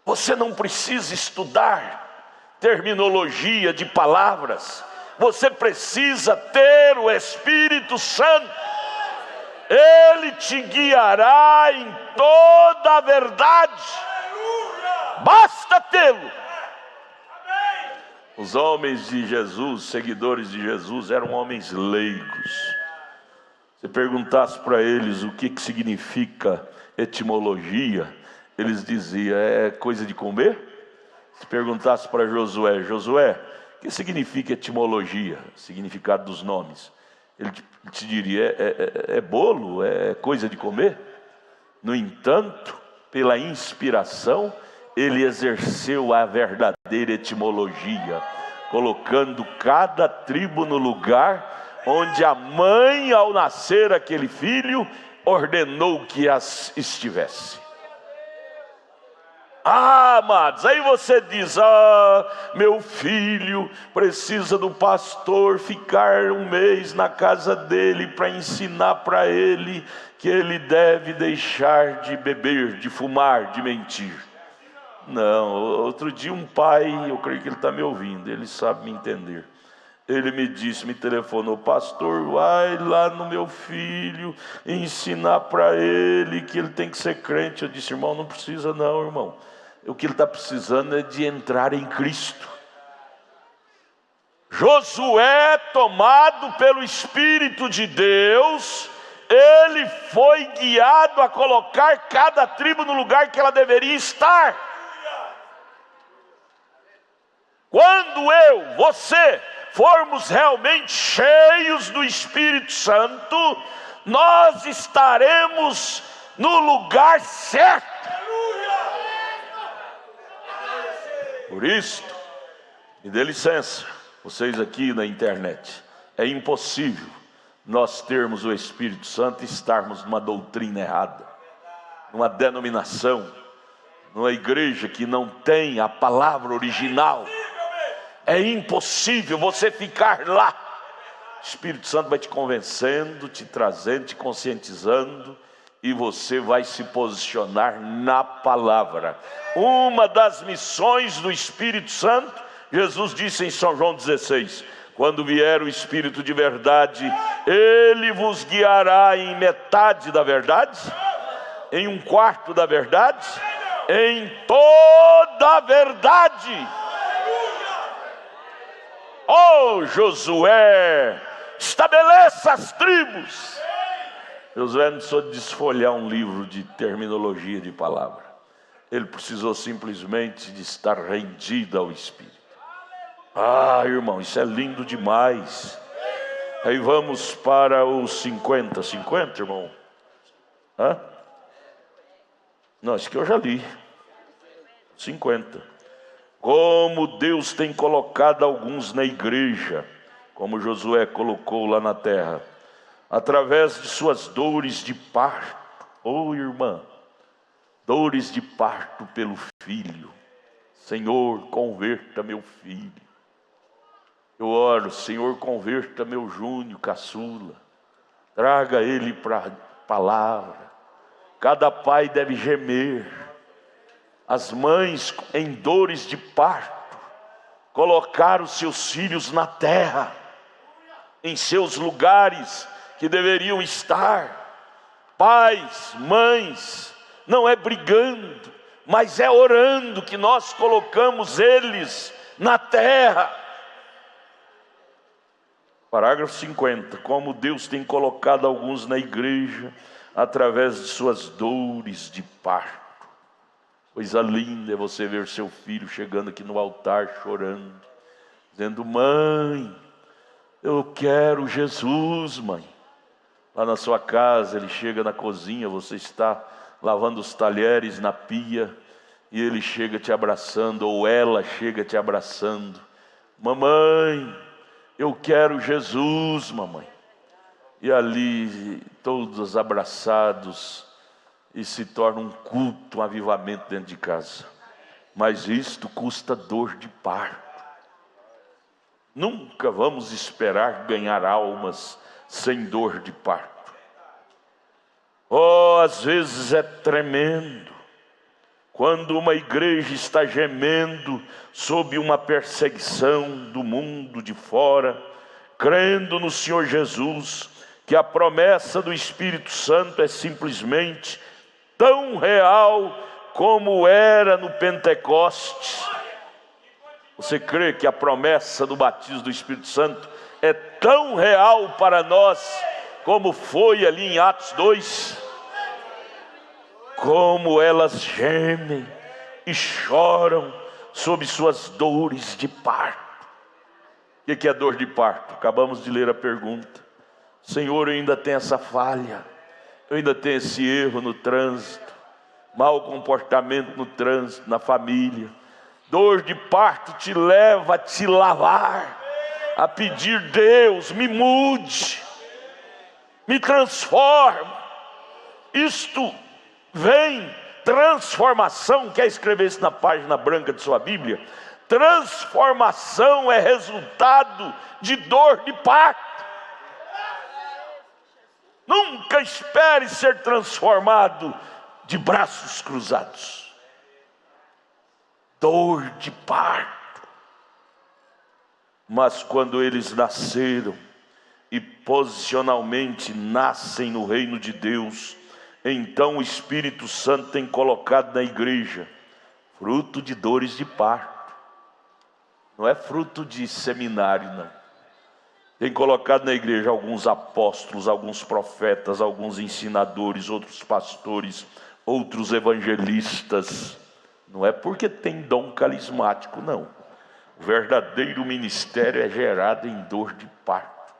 Você não precisa estudar terminologia de palavras. Você precisa ter o Espírito Santo. Ele te guiará em toda a verdade. Basta tê-lo. Os homens de Jesus, seguidores de Jesus, eram homens leigos. Se perguntasse para eles o que significa etimologia, eles diziam: é coisa de comer? Se perguntasse para Josué: Josué, o que significa etimologia, significado dos nomes? Ele te diria: é bolo, é coisa de comer? No entanto, pela inspiração, ele exerceu a verdadeira etimologia, colocando cada tribo no lugar onde a mãe, ao nascer aquele filho, ordenou que as estivesse. Ah, amados, aí você diz: meu filho precisa do pastor ficar um mês na casa dele para ensinar para ele que ele deve deixar de beber, de fumar, de mentir. Não, outro dia um pai, eu creio que ele está me ouvindo, ele sabe me entender. Ele me telefonou: pastor, vai lá no meu filho ensinar para ele que ele tem que ser crente. Eu disse: irmão, não precisa não, irmão. O que ele está precisando é de entrar em Cristo. Josué, tomado pelo Espírito de Deus, ele foi guiado a colocar cada tribo no lugar que ela deveria estar. Quando você formos realmente cheios do Espírito Santo, nós estaremos no lugar certo. Por isso, me dê licença, vocês aqui na internet, é impossível nós termos o Espírito Santo e estarmos numa doutrina errada, numa denominação, numa igreja que não tem a palavra original. É impossível você ficar lá. O Espírito Santo vai te convencendo, te trazendo, te conscientizando, e você vai se posicionar na palavra. Uma das missões do Espírito Santo, Jesus disse em São João 16: quando vier o Espírito de verdade, ele vos guiará em metade da verdade, em um quarto da verdade, em toda a verdade. Oh, Josué, estabeleça as tribos. Josué não precisou desfolhar um livro de terminologia de palavra. Ele precisou simplesmente de estar rendido ao Espírito. Ah, irmão, isso é lindo demais. Aí vamos para os 50, irmão? Hã? Não, isso que eu já li. 50. Como Deus tem colocado alguns na igreja, como Josué colocou lá na terra, através de suas dores de parto. Oh, irmã, dores de parto pelo filho. Senhor, converta meu filho. Eu oro: Senhor, converta meu Júnior caçula, traga ele para a palavra. Cada pai deve gemer. As mães em dores de parto colocar os seus filhos na terra, em seus lugares que deveriam estar. Pais, mães, não é brigando, mas é orando que nós colocamos eles na terra. Parágrafo 50. Como Deus tem colocado alguns na igreja através de suas dores de parto. Coisa linda é você ver seu filho chegando aqui no altar chorando, dizendo: mãe, eu quero Jesus, mãe. Lá na sua casa, ele chega na cozinha, você está lavando os talheres na pia, e ele chega te abraçando, ou ela chega te abraçando: mamãe, eu quero Jesus, mamãe. E ali, todos abraçados, e se torna um culto, um avivamento dentro de casa. Mas isto custa dor de parto. Nunca vamos esperar ganhar almas sem dor de parto. Oh, às vezes é tremendo quando uma igreja está gemendo sob uma perseguição do mundo de fora, crendo no Senhor Jesus, que a promessa do Espírito Santo é simplesmente tão real como era no Pentecostes. Você crê que a promessa do batismo do Espírito Santo é tão real para nós como foi ali em Atos 2? Como elas gemem e choram sob suas dores de parto. O que é dor de parto? Acabamos de ler a pergunta. Senhor, eu ainda tenho essa falha, eu ainda tenho esse erro no trânsito, mau comportamento no trânsito, na família. Dor de parto te leva a te lavar, a pedir: Deus, me mude, me transforma. Isto vem transformação, quer escrever isso na página branca de sua Bíblia? Transformação é resultado de dor de parto. Nunca espere ser transformado de braços cruzados. Dor de parto. Mas quando eles nasceram e posicionalmente nascem no reino de Deus, então o Espírito Santo tem colocado na igreja fruto de dores de parto. Não é fruto de seminário, não. Tem colocado na igreja alguns apóstolos, alguns profetas, alguns ensinadores, outros pastores, outros evangelistas. Não é porque tem dom carismático, não. O verdadeiro ministério é gerado em dor de parto.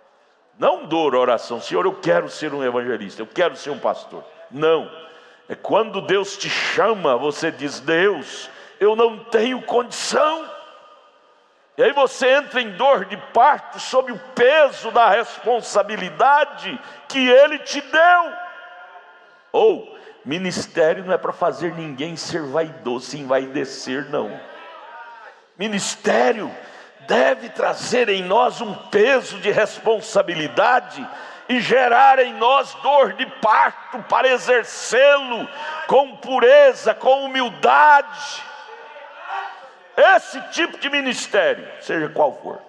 Não dor, oração, Senhor, eu quero ser um evangelista, eu quero ser um pastor. Não, é quando Deus te chama, você diz, Deus, eu não tenho condição. E aí você entra em dor de parto sob o peso da responsabilidade que Ele te deu. Ou, ministério não é para fazer ninguém ser vaidoso, se envaidecer, não. Ministério deve trazer em nós um peso de responsabilidade e gerar em nós dor de parto para exercê-lo com pureza, com humildade. Esse tipo de ministério, seja qual for,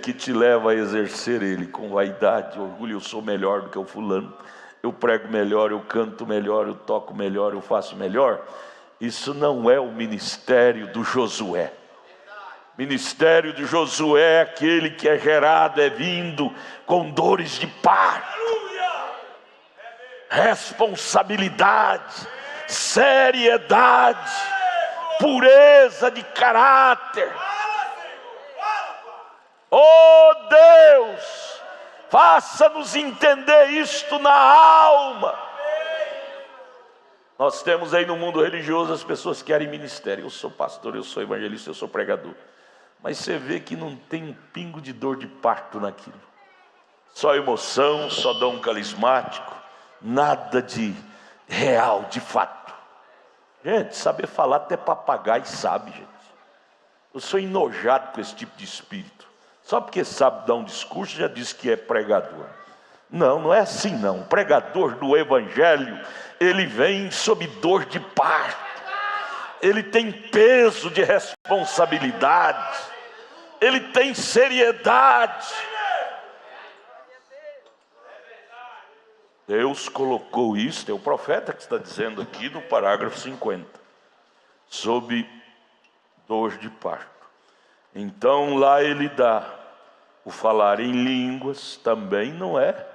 que te leva a exercer ele com vaidade, orgulho, eu sou melhor do que o fulano, eu prego melhor, eu canto melhor, eu toco melhor, eu faço melhor. Isso não é o ministério do Josué. Ministério de Josué é aquele que é gerado, é vindo com dores de parto, responsabilidade, seriedade, pureza de caráter. Oh Deus, faça-nos entender isto na alma. Nós temos aí no mundo religioso, as pessoas querem ministério. Eu sou pastor, eu sou evangelista, eu sou pregador. Mas você vê que não tem um pingo de dor de parto naquilo. Só emoção, só dom carismático, nada de real, de fato. Gente, saber falar até papagaio sabe, gente. Eu sou enojado com esse tipo de espírito. Só porque sabe dar um discurso já diz que é pregador. Não, não é assim não. O pregador do evangelho, ele vem sob dor de parto. Ele tem peso de responsabilidade. Ele tem seriedade. Deus colocou isso, é o profeta que está dizendo aqui no parágrafo 50, sob dor de parto. Então lá ele dá o falar em línguas, também não é,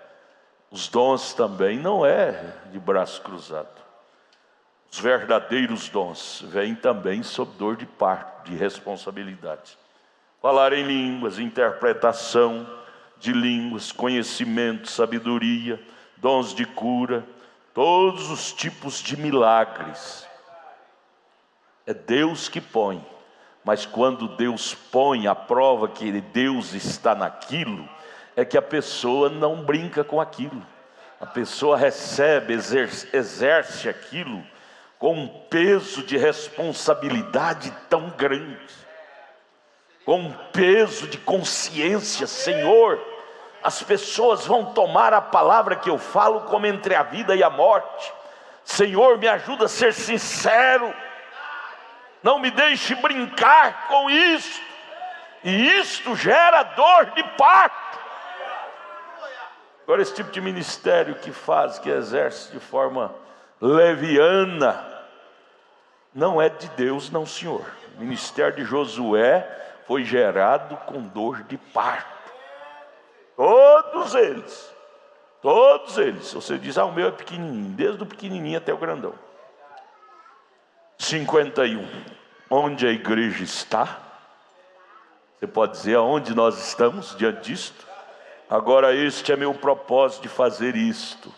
os dons também não é de braço cruzado. Os verdadeiros dons vêm também sob dor de parto, de responsabilidade. Falar em línguas, interpretação de línguas, conhecimento, sabedoria, dons de cura, todos os tipos de milagres. É Deus que põe, mas quando Deus põe a prova que Deus está naquilo, é que a pessoa não brinca com aquilo. A pessoa recebe, exerce aquilo com um peso de responsabilidade tão grande, com um peso de consciência. Senhor, as pessoas vão tomar a palavra que eu falo como entre a vida e a morte. Senhor, me ajuda a ser sincero, não me deixe brincar com isso. E isto gera dor de parto. Agora esse tipo de ministério que faz, que exerce de forma leviana, não é de Deus, não, Senhor. O ministério de Josué foi gerado com dor de parto. Todos eles. Você diz, o meu é pequenininho, desde o pequenininho até o grandão. 51. Onde a igreja está? Você pode dizer aonde nós estamos diante disto? Agora este é meu propósito de fazer isto.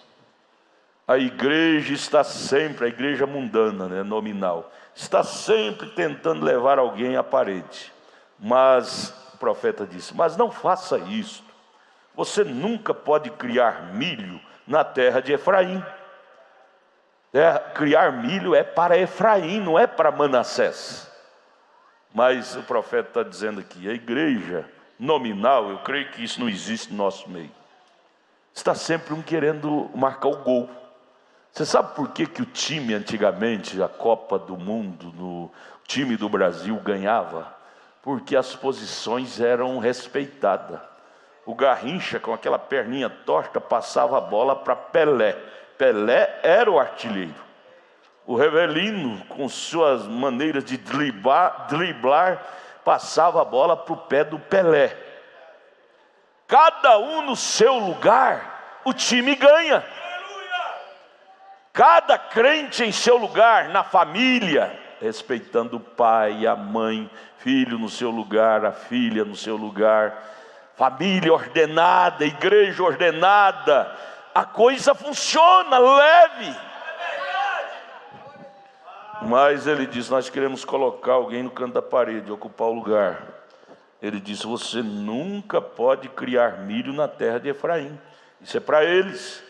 A igreja está sempre, a igreja mundana, né, nominal, está sempre tentando levar alguém à parede. Mas o profeta disse, mas não faça isto. Você nunca pode criar milho na terra de Efraim. Criar milho é para Efraim, não é para Manassés. Mas o profeta está dizendo aqui, a igreja nominal, eu creio que isso não existe no nosso meio. Está sempre um querendo marcar o gol. Você sabe por que o time antigamente, a Copa do Mundo, o time do Brasil ganhava? Porque as posições eram respeitadas. O Garrincha, com aquela perninha torta, passava a bola para Pelé. Pelé era o artilheiro. O Rivelino, com suas maneiras de driblar, passava a bola para o pé do Pelé. Cada um no seu lugar, o time ganha. Cada crente em seu lugar, na família, respeitando o pai, a mãe, filho no seu lugar, a filha no seu lugar, família ordenada, igreja ordenada, a coisa funciona, leve. Mas ele diz, nós queremos colocar alguém no canto da parede, ocupar o lugar. Ele diz, você nunca pode criar milho na terra de Efraim, isso é para eles.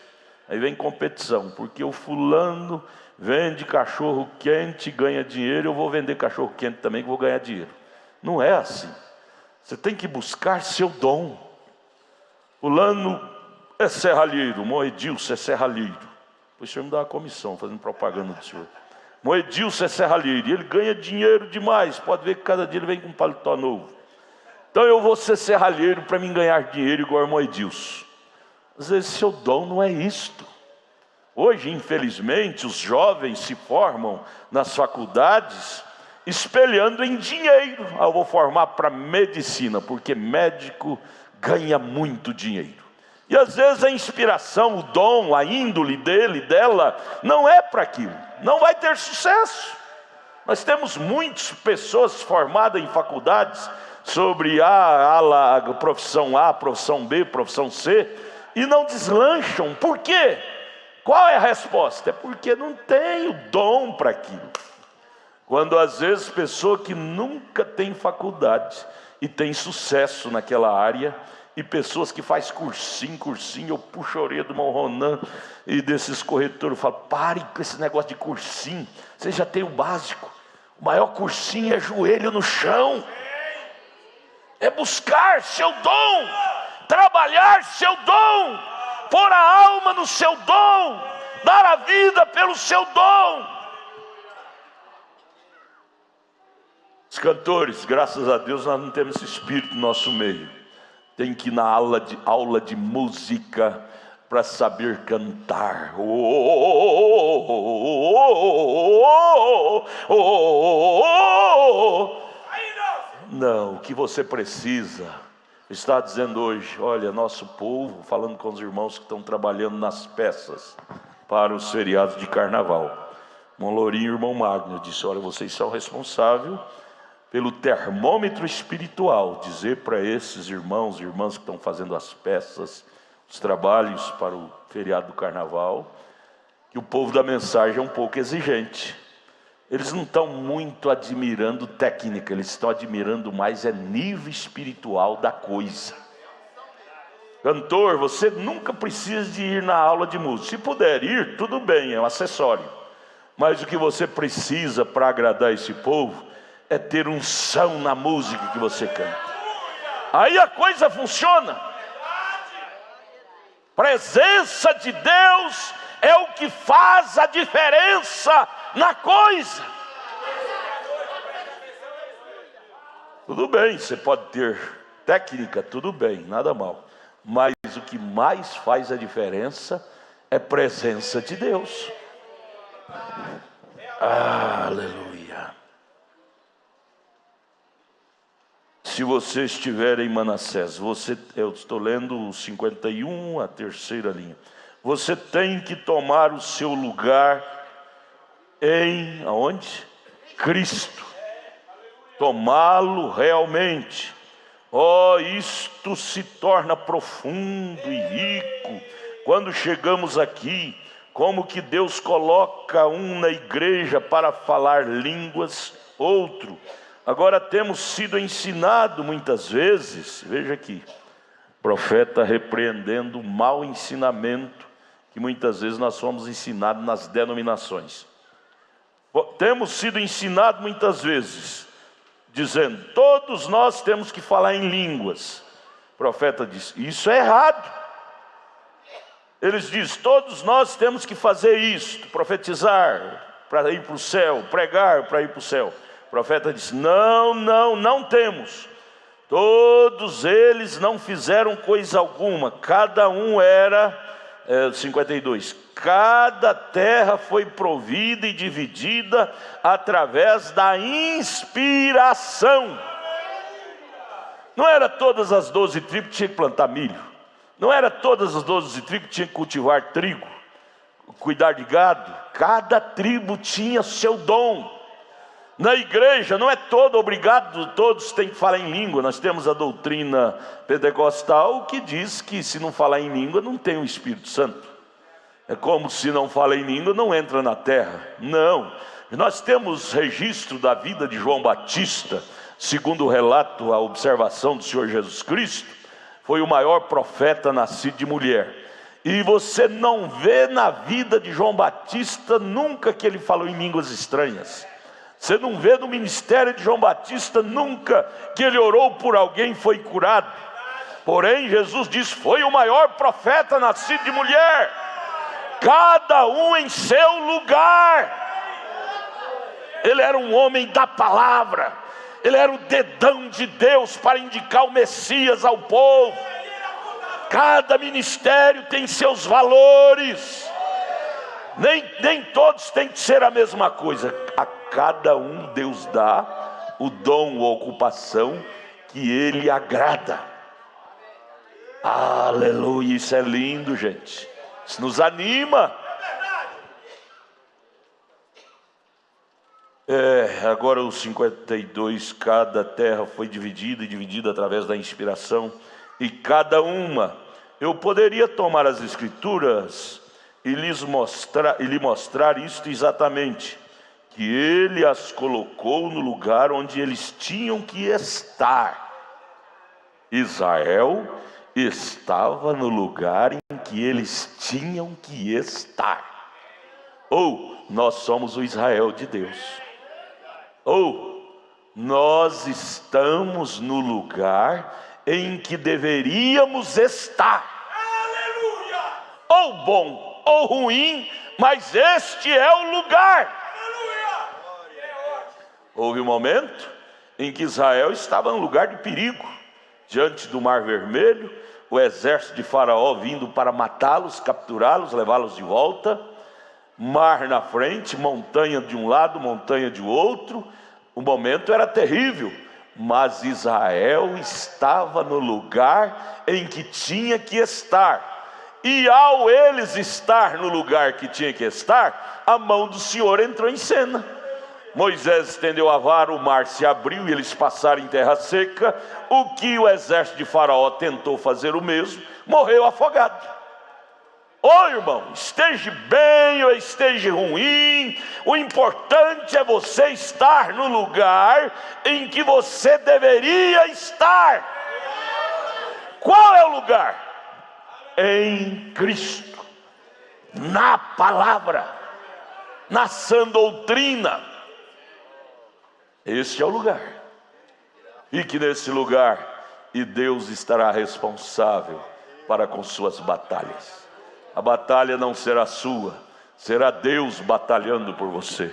Aí vem competição, porque o fulano vende cachorro quente, ganha dinheiro, eu vou vender cachorro quente também que vou ganhar dinheiro. Não é assim. Você tem que buscar seu dom. Fulano é serralheiro, Moedilson é serralheiro. Depois o senhor me dá uma comissão fazendo propaganda do senhor. Moedilson é serralheiro, e ele ganha dinheiro demais. Pode ver que cada dia ele vem com um paletó novo. Então eu vou ser serralheiro para mim ganhar dinheiro igual a Moedilson. Às vezes seu dom não é isto. Hoje, infelizmente, os jovens se formam nas faculdades espelhando em dinheiro. Eu vou formar para medicina, porque médico ganha muito dinheiro. E às vezes a inspiração, o dom, a índole dele, dela, não é para aquilo. Não vai ter sucesso. Nós temos muitas pessoas formadas em faculdades sobre a profissão A, profissão B, profissão C, e não deslancham. Por quê? Qual é a resposta? É porque não tem o dom para aquilo. Quando às vezes pessoa que nunca tem faculdade e tem sucesso naquela área, e pessoas que faz cursinho, eu puxo a orelha do irmão Ronan e desses corretores, eu falo, pare com esse negócio de cursinho, você já tem o básico. O maior cursinho é joelho no chão, é buscar seu dom, trabalhar seu dom, pôr a alma no seu dom, dar a vida pelo seu dom. Os cantores, graças a Deus, nós não temos esse espírito no nosso meio. Tem que ir na aula de música para saber cantar. Não, o que você precisa, está dizendo hoje, olha, nosso povo, falando com os irmãos que estão trabalhando nas peças para os feriados de carnaval. Irmão Lourinho e irmão Magno disse, olha, vocês são responsáveis pelo termômetro espiritual, dizer para esses irmãos e irmãs que estão fazendo as peças, os trabalhos para o feriado do carnaval, que o povo da mensagem é um pouco exigente. Eles não estão muito admirando técnica, eles estão admirando mais nível espiritual da coisa. Cantor, você nunca precisa de ir na aula de música. Se puder ir, tudo bem, é um acessório. Mas o que você precisa para agradar esse povo é ter unção na música que você canta. Aí a coisa funciona. Presença de Deus é o que faz a diferença na coisa. Tudo bem, você pode ter técnica, tudo bem, nada mal. Mas o que mais faz a diferença é presença de Deus. Aleluia. Se você estiver em Manassés, eu estou lendo o 51, a terceira linha. Você tem que tomar o seu lugar em, aonde? Cristo. Tomá-lo realmente. Isto se torna profundo e rico quando chegamos aqui. Como que Deus coloca um na igreja para falar línguas, outro. Agora temos sido ensinado muitas vezes, veja aqui, profeta repreendendo o mau ensinamento que muitas vezes nós somos ensinados nas denominações. Temos sido ensinados muitas vezes, dizendo, todos nós temos que falar em línguas. O profeta diz, isso é errado. Eles dizem, todos nós temos que fazer isto, profetizar para ir para o céu, pregar para ir para o céu. O profeta diz, não temos. Todos eles não fizeram coisa alguma, cada um era, 52, cada terra foi provida e dividida através da inspiração. Não era todas as 12 tribos que tinham que plantar milho, não era todas as 12 tribos que tinham que cultivar trigo, cuidar de gado. Cada tribo tinha seu dom. Na igreja não é todo obrigado, todos têm que falar em língua. Nós temos a doutrina pentecostal que diz que se não falar em língua não tem o Espírito Santo. É como se não fala em língua não entra na terra. Não, nós temos registro da vida de João Batista, segundo o relato, a observação do Senhor Jesus Cristo, foi o maior profeta nascido de mulher. E você não vê na vida de João Batista nunca que ele falou em línguas estranhas. Você não vê no ministério de João Batista nunca que ele orou por alguém e foi curado. Porém, Jesus diz, foi o maior profeta nascido de mulher. Cada um em seu lugar. Ele era um homem da palavra. Ele era o dedão de Deus para indicar o Messias ao povo. Cada ministério tem seus valores. Nem todos têm que ser a mesma coisa. A cada um Deus dá o dom ou ocupação que Ele agrada. Aleluia, isso é lindo, gente. Isso nos anima. Agora os 52, cada terra foi dividida através da inspiração. E cada uma, eu poderia tomar as escrituras e lhe mostrar isto exatamente, que ele as colocou no lugar onde eles tinham que estar. Israel estava no lugar em que eles tinham que estar. Ou nós somos o Israel de Deus, ou nós estamos no lugar em que deveríamos estar. Aleluia! Ou bom ou ruim, mas este é o lugar. Aleluia! Houve um momento em que Israel estava num lugar de perigo, diante do Mar Vermelho, o exército de Faraó vindo para matá-los, capturá-los, levá-los de volta, mar na frente, montanha de um lado, montanha de outro. O momento era terrível, mas Israel estava no lugar em que tinha que estar. E ao eles estar no lugar que tinha que estar, a mão do Senhor entrou em cena. Moisés estendeu a vara, o mar se abriu e eles passaram em terra seca. O que o exército de Faraó tentou fazer o mesmo, morreu afogado. Ô irmão, esteja bem ou esteja ruim, o importante é você estar no lugar em que você deveria estar. Qual é o lugar? Em Cristo, na palavra, na sã doutrina. Este é o lugar. Fique nesse lugar e Deus estará responsável para com suas batalhas. A batalha não será sua, será Deus batalhando por você.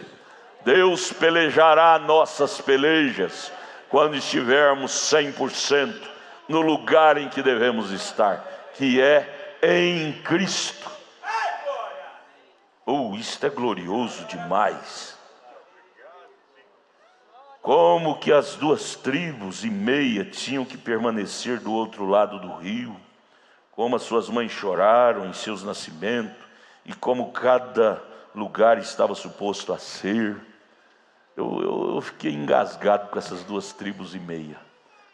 Deus pelejará nossas pelejas quando estivermos 100% no lugar em que devemos estar, que é em Cristo. Isto é glorioso demais. Como que as 2,5 tribos tinham que permanecer do outro lado do rio, como as suas mães choraram em seus nascimentos, e como cada lugar estava suposto a ser. Eu fiquei engasgado com essas 2,5 tribos.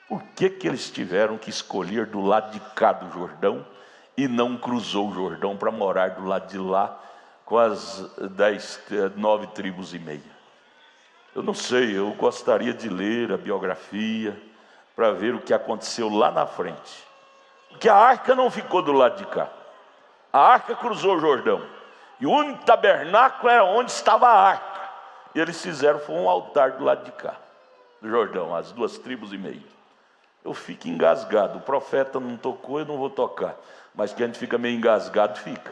Por que eles tiveram que escolher do lado de cá do Jordão e não cruzou o Jordão para morar do lado de lá com as 9,5 tribos? Eu não sei, eu gostaria de ler a biografia para ver o que aconteceu lá na frente. Porque a arca não ficou do lado de cá. A arca cruzou o Jordão. E o único tabernáculo era onde estava a arca. E eles fizeram, foi um altar do lado de cá, do Jordão, as 2,5 tribos. Eu fico engasgado. O profeta não tocou, eu não vou tocar. Mas que a gente fica meio engasgado, fica.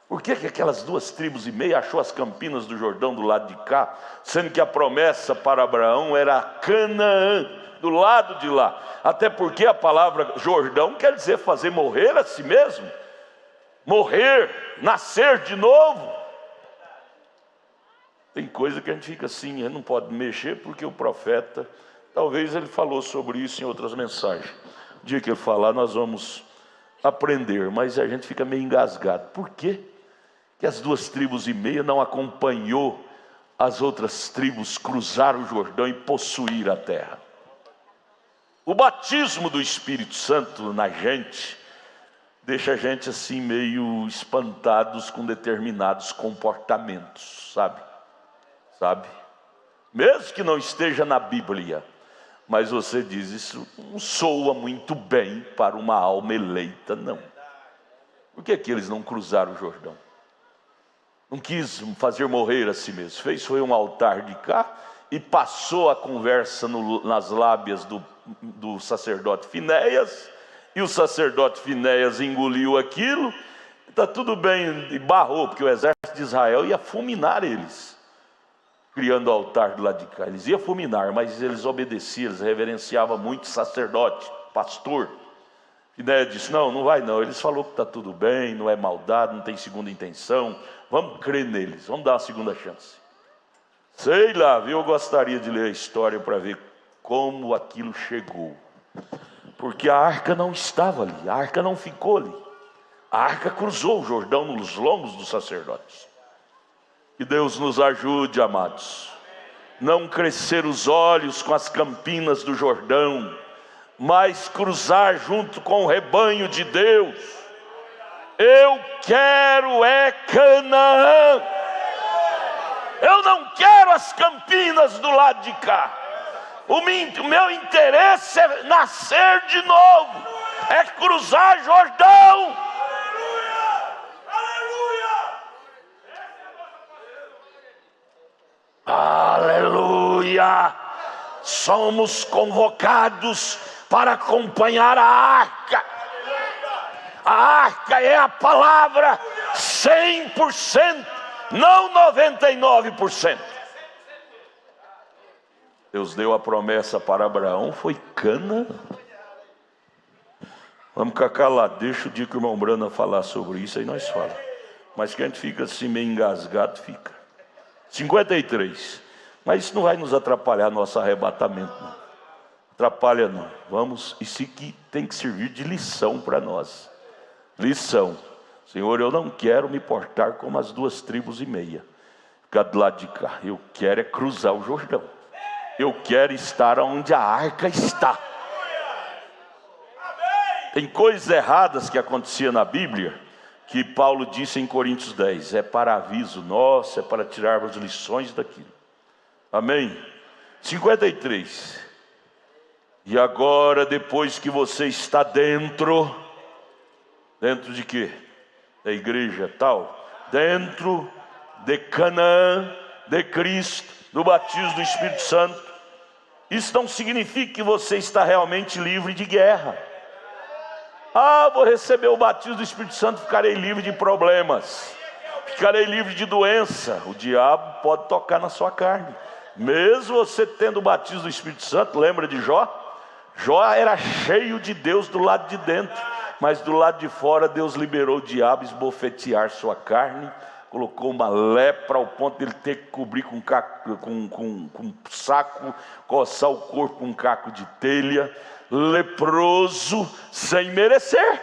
Por que aquelas 2,5 tribos achou as campinas do Jordão do lado de cá, sendo que a promessa para Abraão era Canaã, do lado de lá? Até porque a palavra Jordão quer dizer fazer morrer a si mesmo. Morrer, nascer de novo. Tem coisa que a gente fica assim, a gente não pode mexer, porque o profeta, talvez ele falou sobre isso em outras mensagens. O dia que ele falar, nós vamos aprender, mas a gente fica meio engasgado. Por quê que as 2,5 tribos não acompanhou as outras tribos cruzar o Jordão e possuir a terra? O batismo do Espírito Santo na gente deixa a gente assim meio espantados com determinados comportamentos, sabe? Mesmo que não esteja na Bíblia, mas você diz, isso não soa muito bem para uma alma eleita, não. Por que eles não cruzaram o Jordão? Não quis fazer morrer a si mesmo. Foi um altar de cá e passou a conversa nas lábias do sacerdote Finéias, e o sacerdote Finéias engoliu aquilo, está tudo bem, e barrou, porque o exército de Israel ia fulminar eles, criando o altar do lado de cá. Eles iam fulminar, mas eles obedeciam, eles reverenciavam muito sacerdote, pastor. Finéias disse, não vai não, eles falaram que está tudo bem, não é maldade, não tem segunda intenção, vamos crer neles, vamos dar uma segunda chance. Sei lá, viu? Eu gostaria de ler a história para ver como aquilo chegou. Porque a arca não estava ali, a arca não ficou ali. A arca cruzou o Jordão nos lombos dos sacerdotes. Que Deus nos ajude, amados. Não crescer os olhos com as campinas do Jordão, mas cruzar junto com o rebanho de Deus. Eu quero Canaã. Eu não quero as campinas do lado de cá. O meu interesse é nascer de novo, é cruzar Jordão. Aleluia! Somos convocados para acompanhar a arca. A arca é a palavra 100%, não 99%. Deus deu a promessa para Abraão, foi Canaã. Vamos ficar calados, deixa o dia que o irmão Brana falar sobre isso, aí nós falamos. Mas que a gente fica assim meio engasgado, fica. 53. Mas isso não vai nos atrapalhar nosso arrebatamento, não. Atrapalha não. Vamos, isso aqui tem que servir de lição para nós. Lição. Senhor, eu não quero me portar como as 2,5 tribos. Ficar do lado de cá. Eu quero é cruzar o Jordão. Eu quero estar onde a arca está. Tem coisas erradas que aconteciam na Bíblia, que Paulo disse em Coríntios 10, é para aviso nosso, é para tirarmos lições daquilo. Amém? 53. E agora, depois que você está dentro de quê? Da igreja tal, dentro de Canaã, de Cristo, do batismo do Espírito Santo, isso não significa que você está realmente livre de guerra. Vou receber o batismo do Espírito Santo, ficarei livre de problemas, ficarei livre de doença. O diabo pode tocar na sua carne, mesmo você tendo o batismo do Espírito Santo. Lembra de Jó? Jó era cheio de Deus do lado de dentro, mas do lado de fora Deus liberou o diabo esbofetear sua carne, colocou uma lepra ao ponto de ele ter que cobrir com saco, coçar o corpo com um caco de telha, leproso, sem merecer.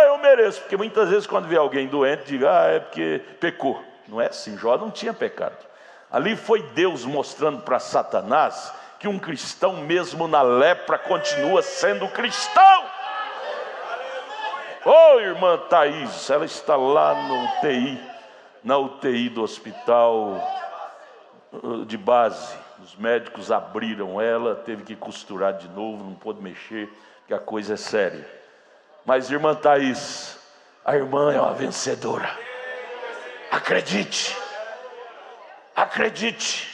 Eu mereço, porque muitas vezes quando vê alguém doente, diga, é porque pecou. Não é assim, Jó não tinha pecado. Ali foi Deus mostrando para Satanás que um cristão mesmo na lepra continua sendo cristão. Irmã Thaís, ela está lá na UTI do hospital de base. Os médicos abriram ela, teve que costurar de novo, não pôde mexer, porque a coisa é séria. Mas irmã Thaís, A irmã é uma vencedora. Acredite. Acredite.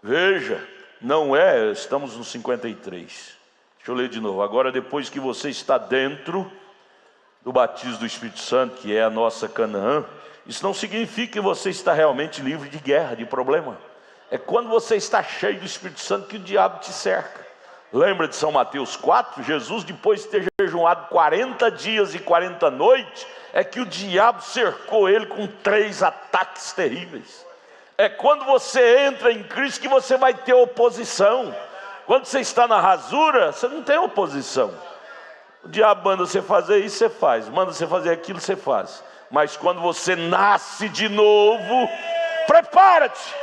Veja, não é, estamos no 53. Deixa eu ler de novo. Agora, depois que você está dentro do batismo do Espírito Santo, que é a nossa Canaã, isso não significa que você está realmente livre de guerra, de problema. É quando você está cheio do Espírito Santo que o diabo te cerca. Lembra de São Mateus 4? Jesus, depois de ter jejuado 40 dias e 40 noites, é que o diabo cercou ele com 3 ataques terríveis. É quando você entra em Cristo que você vai ter oposição. Quando você está na rasura, você não tem oposição. O diabo manda você fazer isso, você faz. Manda você fazer aquilo, você faz. Mas quando você nasce de novo, prepara-te.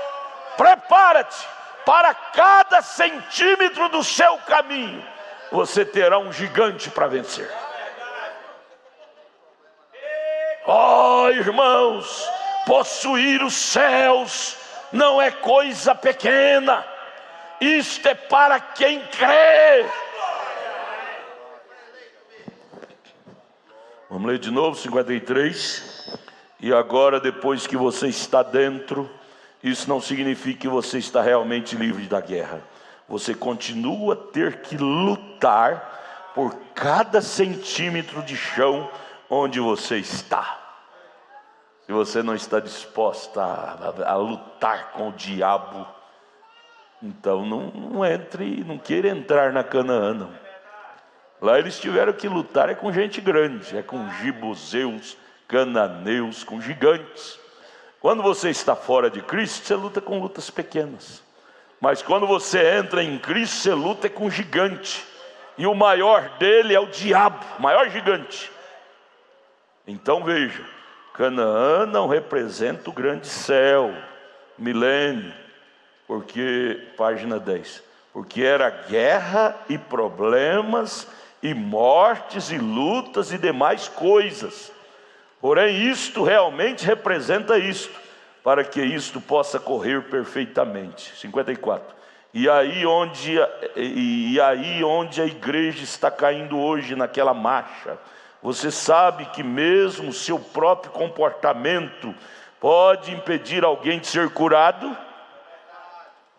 Prepara-te. Para cada centímetro do seu caminho, você terá um gigante para vencer. Oh, irmãos, possuir os céus não é coisa pequena. Isto é para quem crê. Vamos ler de novo, 53. E agora, depois que você está dentro, isso não significa que você está realmente livre da guerra. Você continua a ter que lutar por cada centímetro de chão onde você está. Se você não está disposta a lutar com o diabo, então não entre, não queira entrar na Canaã, não. Lá eles tiveram que lutar é com gente grande, é com jebuseus, cananeus, com gigantes. Quando você está fora de Cristo, você luta com lutas pequenas. Mas quando você entra em Cristo, você luta com gigante. E o maior dele é o diabo, o maior gigante. Então veja, Canaã não representa o grande céu, milênio, porque, página 10, porque era guerra e problemas e mortes e lutas e demais coisas. Porém, isto realmente representa isto, para que isto possa correr perfeitamente. 54. E aí onde a igreja está caindo hoje naquela marcha, você sabe que mesmo o seu próprio comportamento pode impedir alguém de ser curado?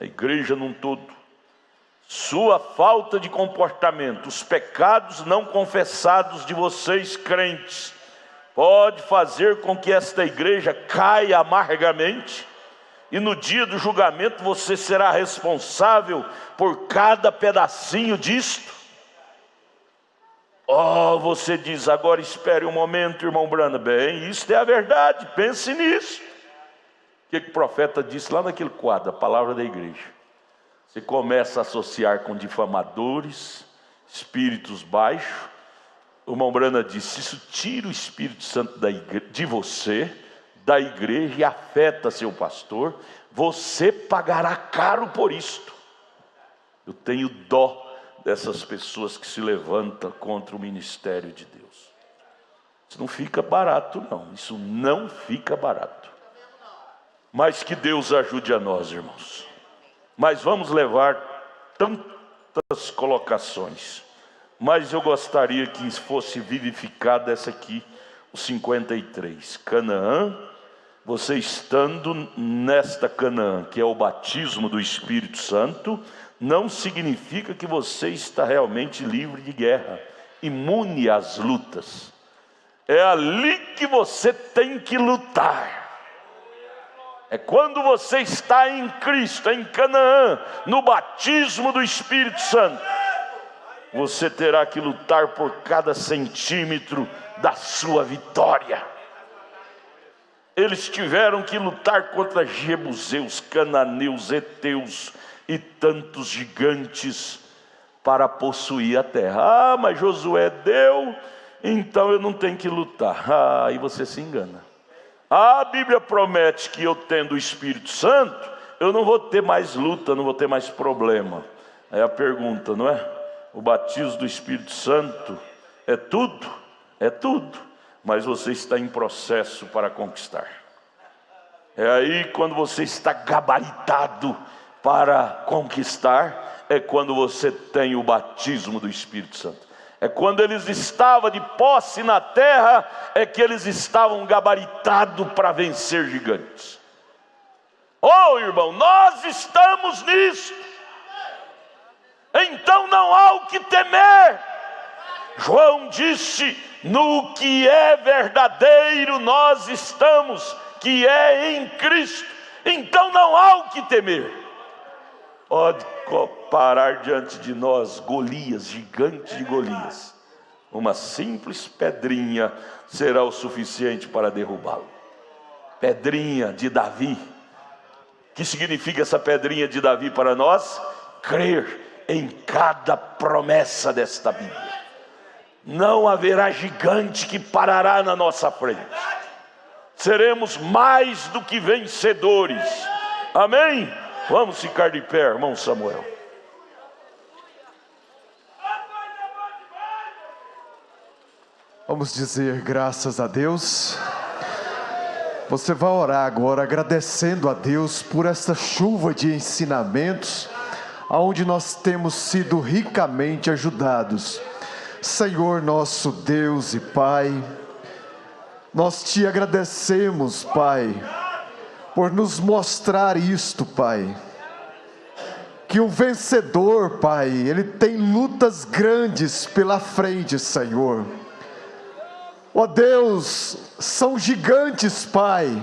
A igreja num todo. Sua falta de comportamento, os pecados não confessados de vocês crentes, pode fazer com que esta igreja caia amargamente, e no dia do julgamento você será responsável por cada pedacinho disto. Oh, você diz, agora espere um momento, irmão Brana. Bem, isso é a verdade, pense nisso. O que o profeta disse lá naquele quadro, a palavra da igreja? Você começa a associar com difamadores, espíritos baixos. O irmão Brana disse, isso tira o Espírito Santo de você, da igreja, e afeta seu pastor. Você pagará caro por isto. Eu tenho dó dessas pessoas que se levantam contra o ministério de Deus. Isso não fica barato, não. Isso não fica barato. Mas que Deus ajude a nós, irmãos. Mas vamos levar tantas colocações. Mas eu gostaria que fosse vivificada essa aqui, o 53. Canaã, você estando nesta Canaã, que é o batismo do Espírito Santo, não significa que você está realmente livre de guerra, imune às lutas. É ali que você tem que lutar. É quando você está em Cristo, em Canaã, no batismo do Espírito Santo. Você terá que lutar por cada centímetro da sua vitória. Eles tiveram que lutar contra jebuseus, cananeus, heteus e tantos gigantes para possuir a terra. Ah, mas Josué deu, então eu não tenho que lutar. Ah, aí você se engana. A Bíblia promete que eu tendo o Espírito Santo, eu não vou ter mais luta, não vou ter mais problema. Aí a pergunta, não é? O batismo do Espírito Santo é tudo? É tudo. Mas você está em processo para conquistar. É aí quando você está gabaritado para conquistar, é quando você tem o batismo do Espírito Santo. É quando eles estavam de posse na terra, é que eles estavam gabaritados para vencer gigantes. Oh, irmão, nós estamos nisso. Então não há o que temer. João disse: no que é verdadeiro nós estamos, que é em Cristo. Então não há o que temer. Pode parar diante de nós Golias, gigante de Golias. Uma simples pedrinha será o suficiente para derrubá-lo. Pedrinha de Davi. Que significa essa pedrinha de Davi para nós? Crer em cada promessa desta Bíblia. Não haverá gigante que parará na nossa frente. Seremos mais do que vencedores. Amém? Vamos ficar de pé, irmão Samuel. Vamos dizer graças a Deus. Você vai orar agora agradecendo a Deus por essa chuva de ensinamentos, aonde nós temos sido ricamente ajudados. Senhor nosso Deus e Pai, nós te agradecemos, Pai, por nos mostrar isto, Pai, que o vencedor, Pai, ele tem lutas grandes pela frente, Senhor. Ó Deus, são gigantes, Pai,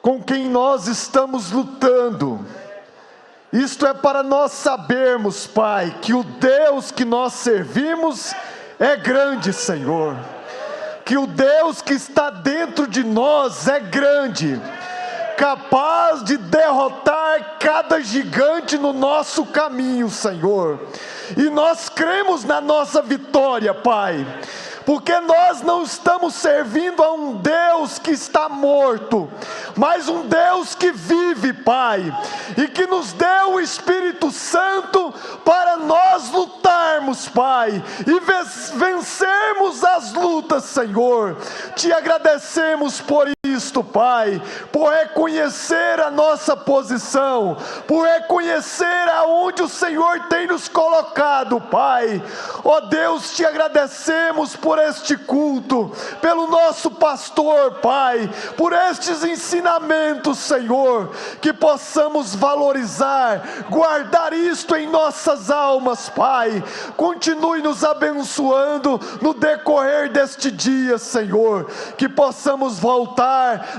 com quem nós estamos lutando. Isto é para nós sabermos, Pai, que o Deus que nós servimos é grande, Senhor. Que o Deus que está dentro de nós é grande, capaz de derrotar cada gigante no nosso caminho, Senhor. E nós cremos na nossa vitória, Pai, porque nós não estamos servindo a um Deus que está morto, mas um Deus que vive, Pai, e que nos deu o Espírito Santo para nós lutarmos, Pai, e vencermos as lutas, Senhor. Te agradecemos por isto, Pai, por reconhecer a nossa posição, por reconhecer aonde o Senhor tem nos colocado, Pai. Ó Deus, te agradecemos por este culto, pelo nosso pastor, Pai, por estes ensinamentos, Senhor, que possamos valorizar, guardar isto em nossas almas, Pai. Continue nos abençoando no decorrer deste dia, Senhor, que possamos voltar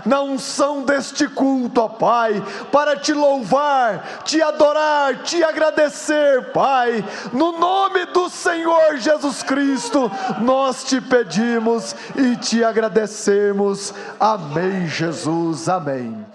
na unção deste culto, ó Pai, para te louvar, te adorar, te agradecer, Pai. No nome do Senhor Jesus Cristo, nós te pedimos e te agradecemos. Amém, Jesus, amém.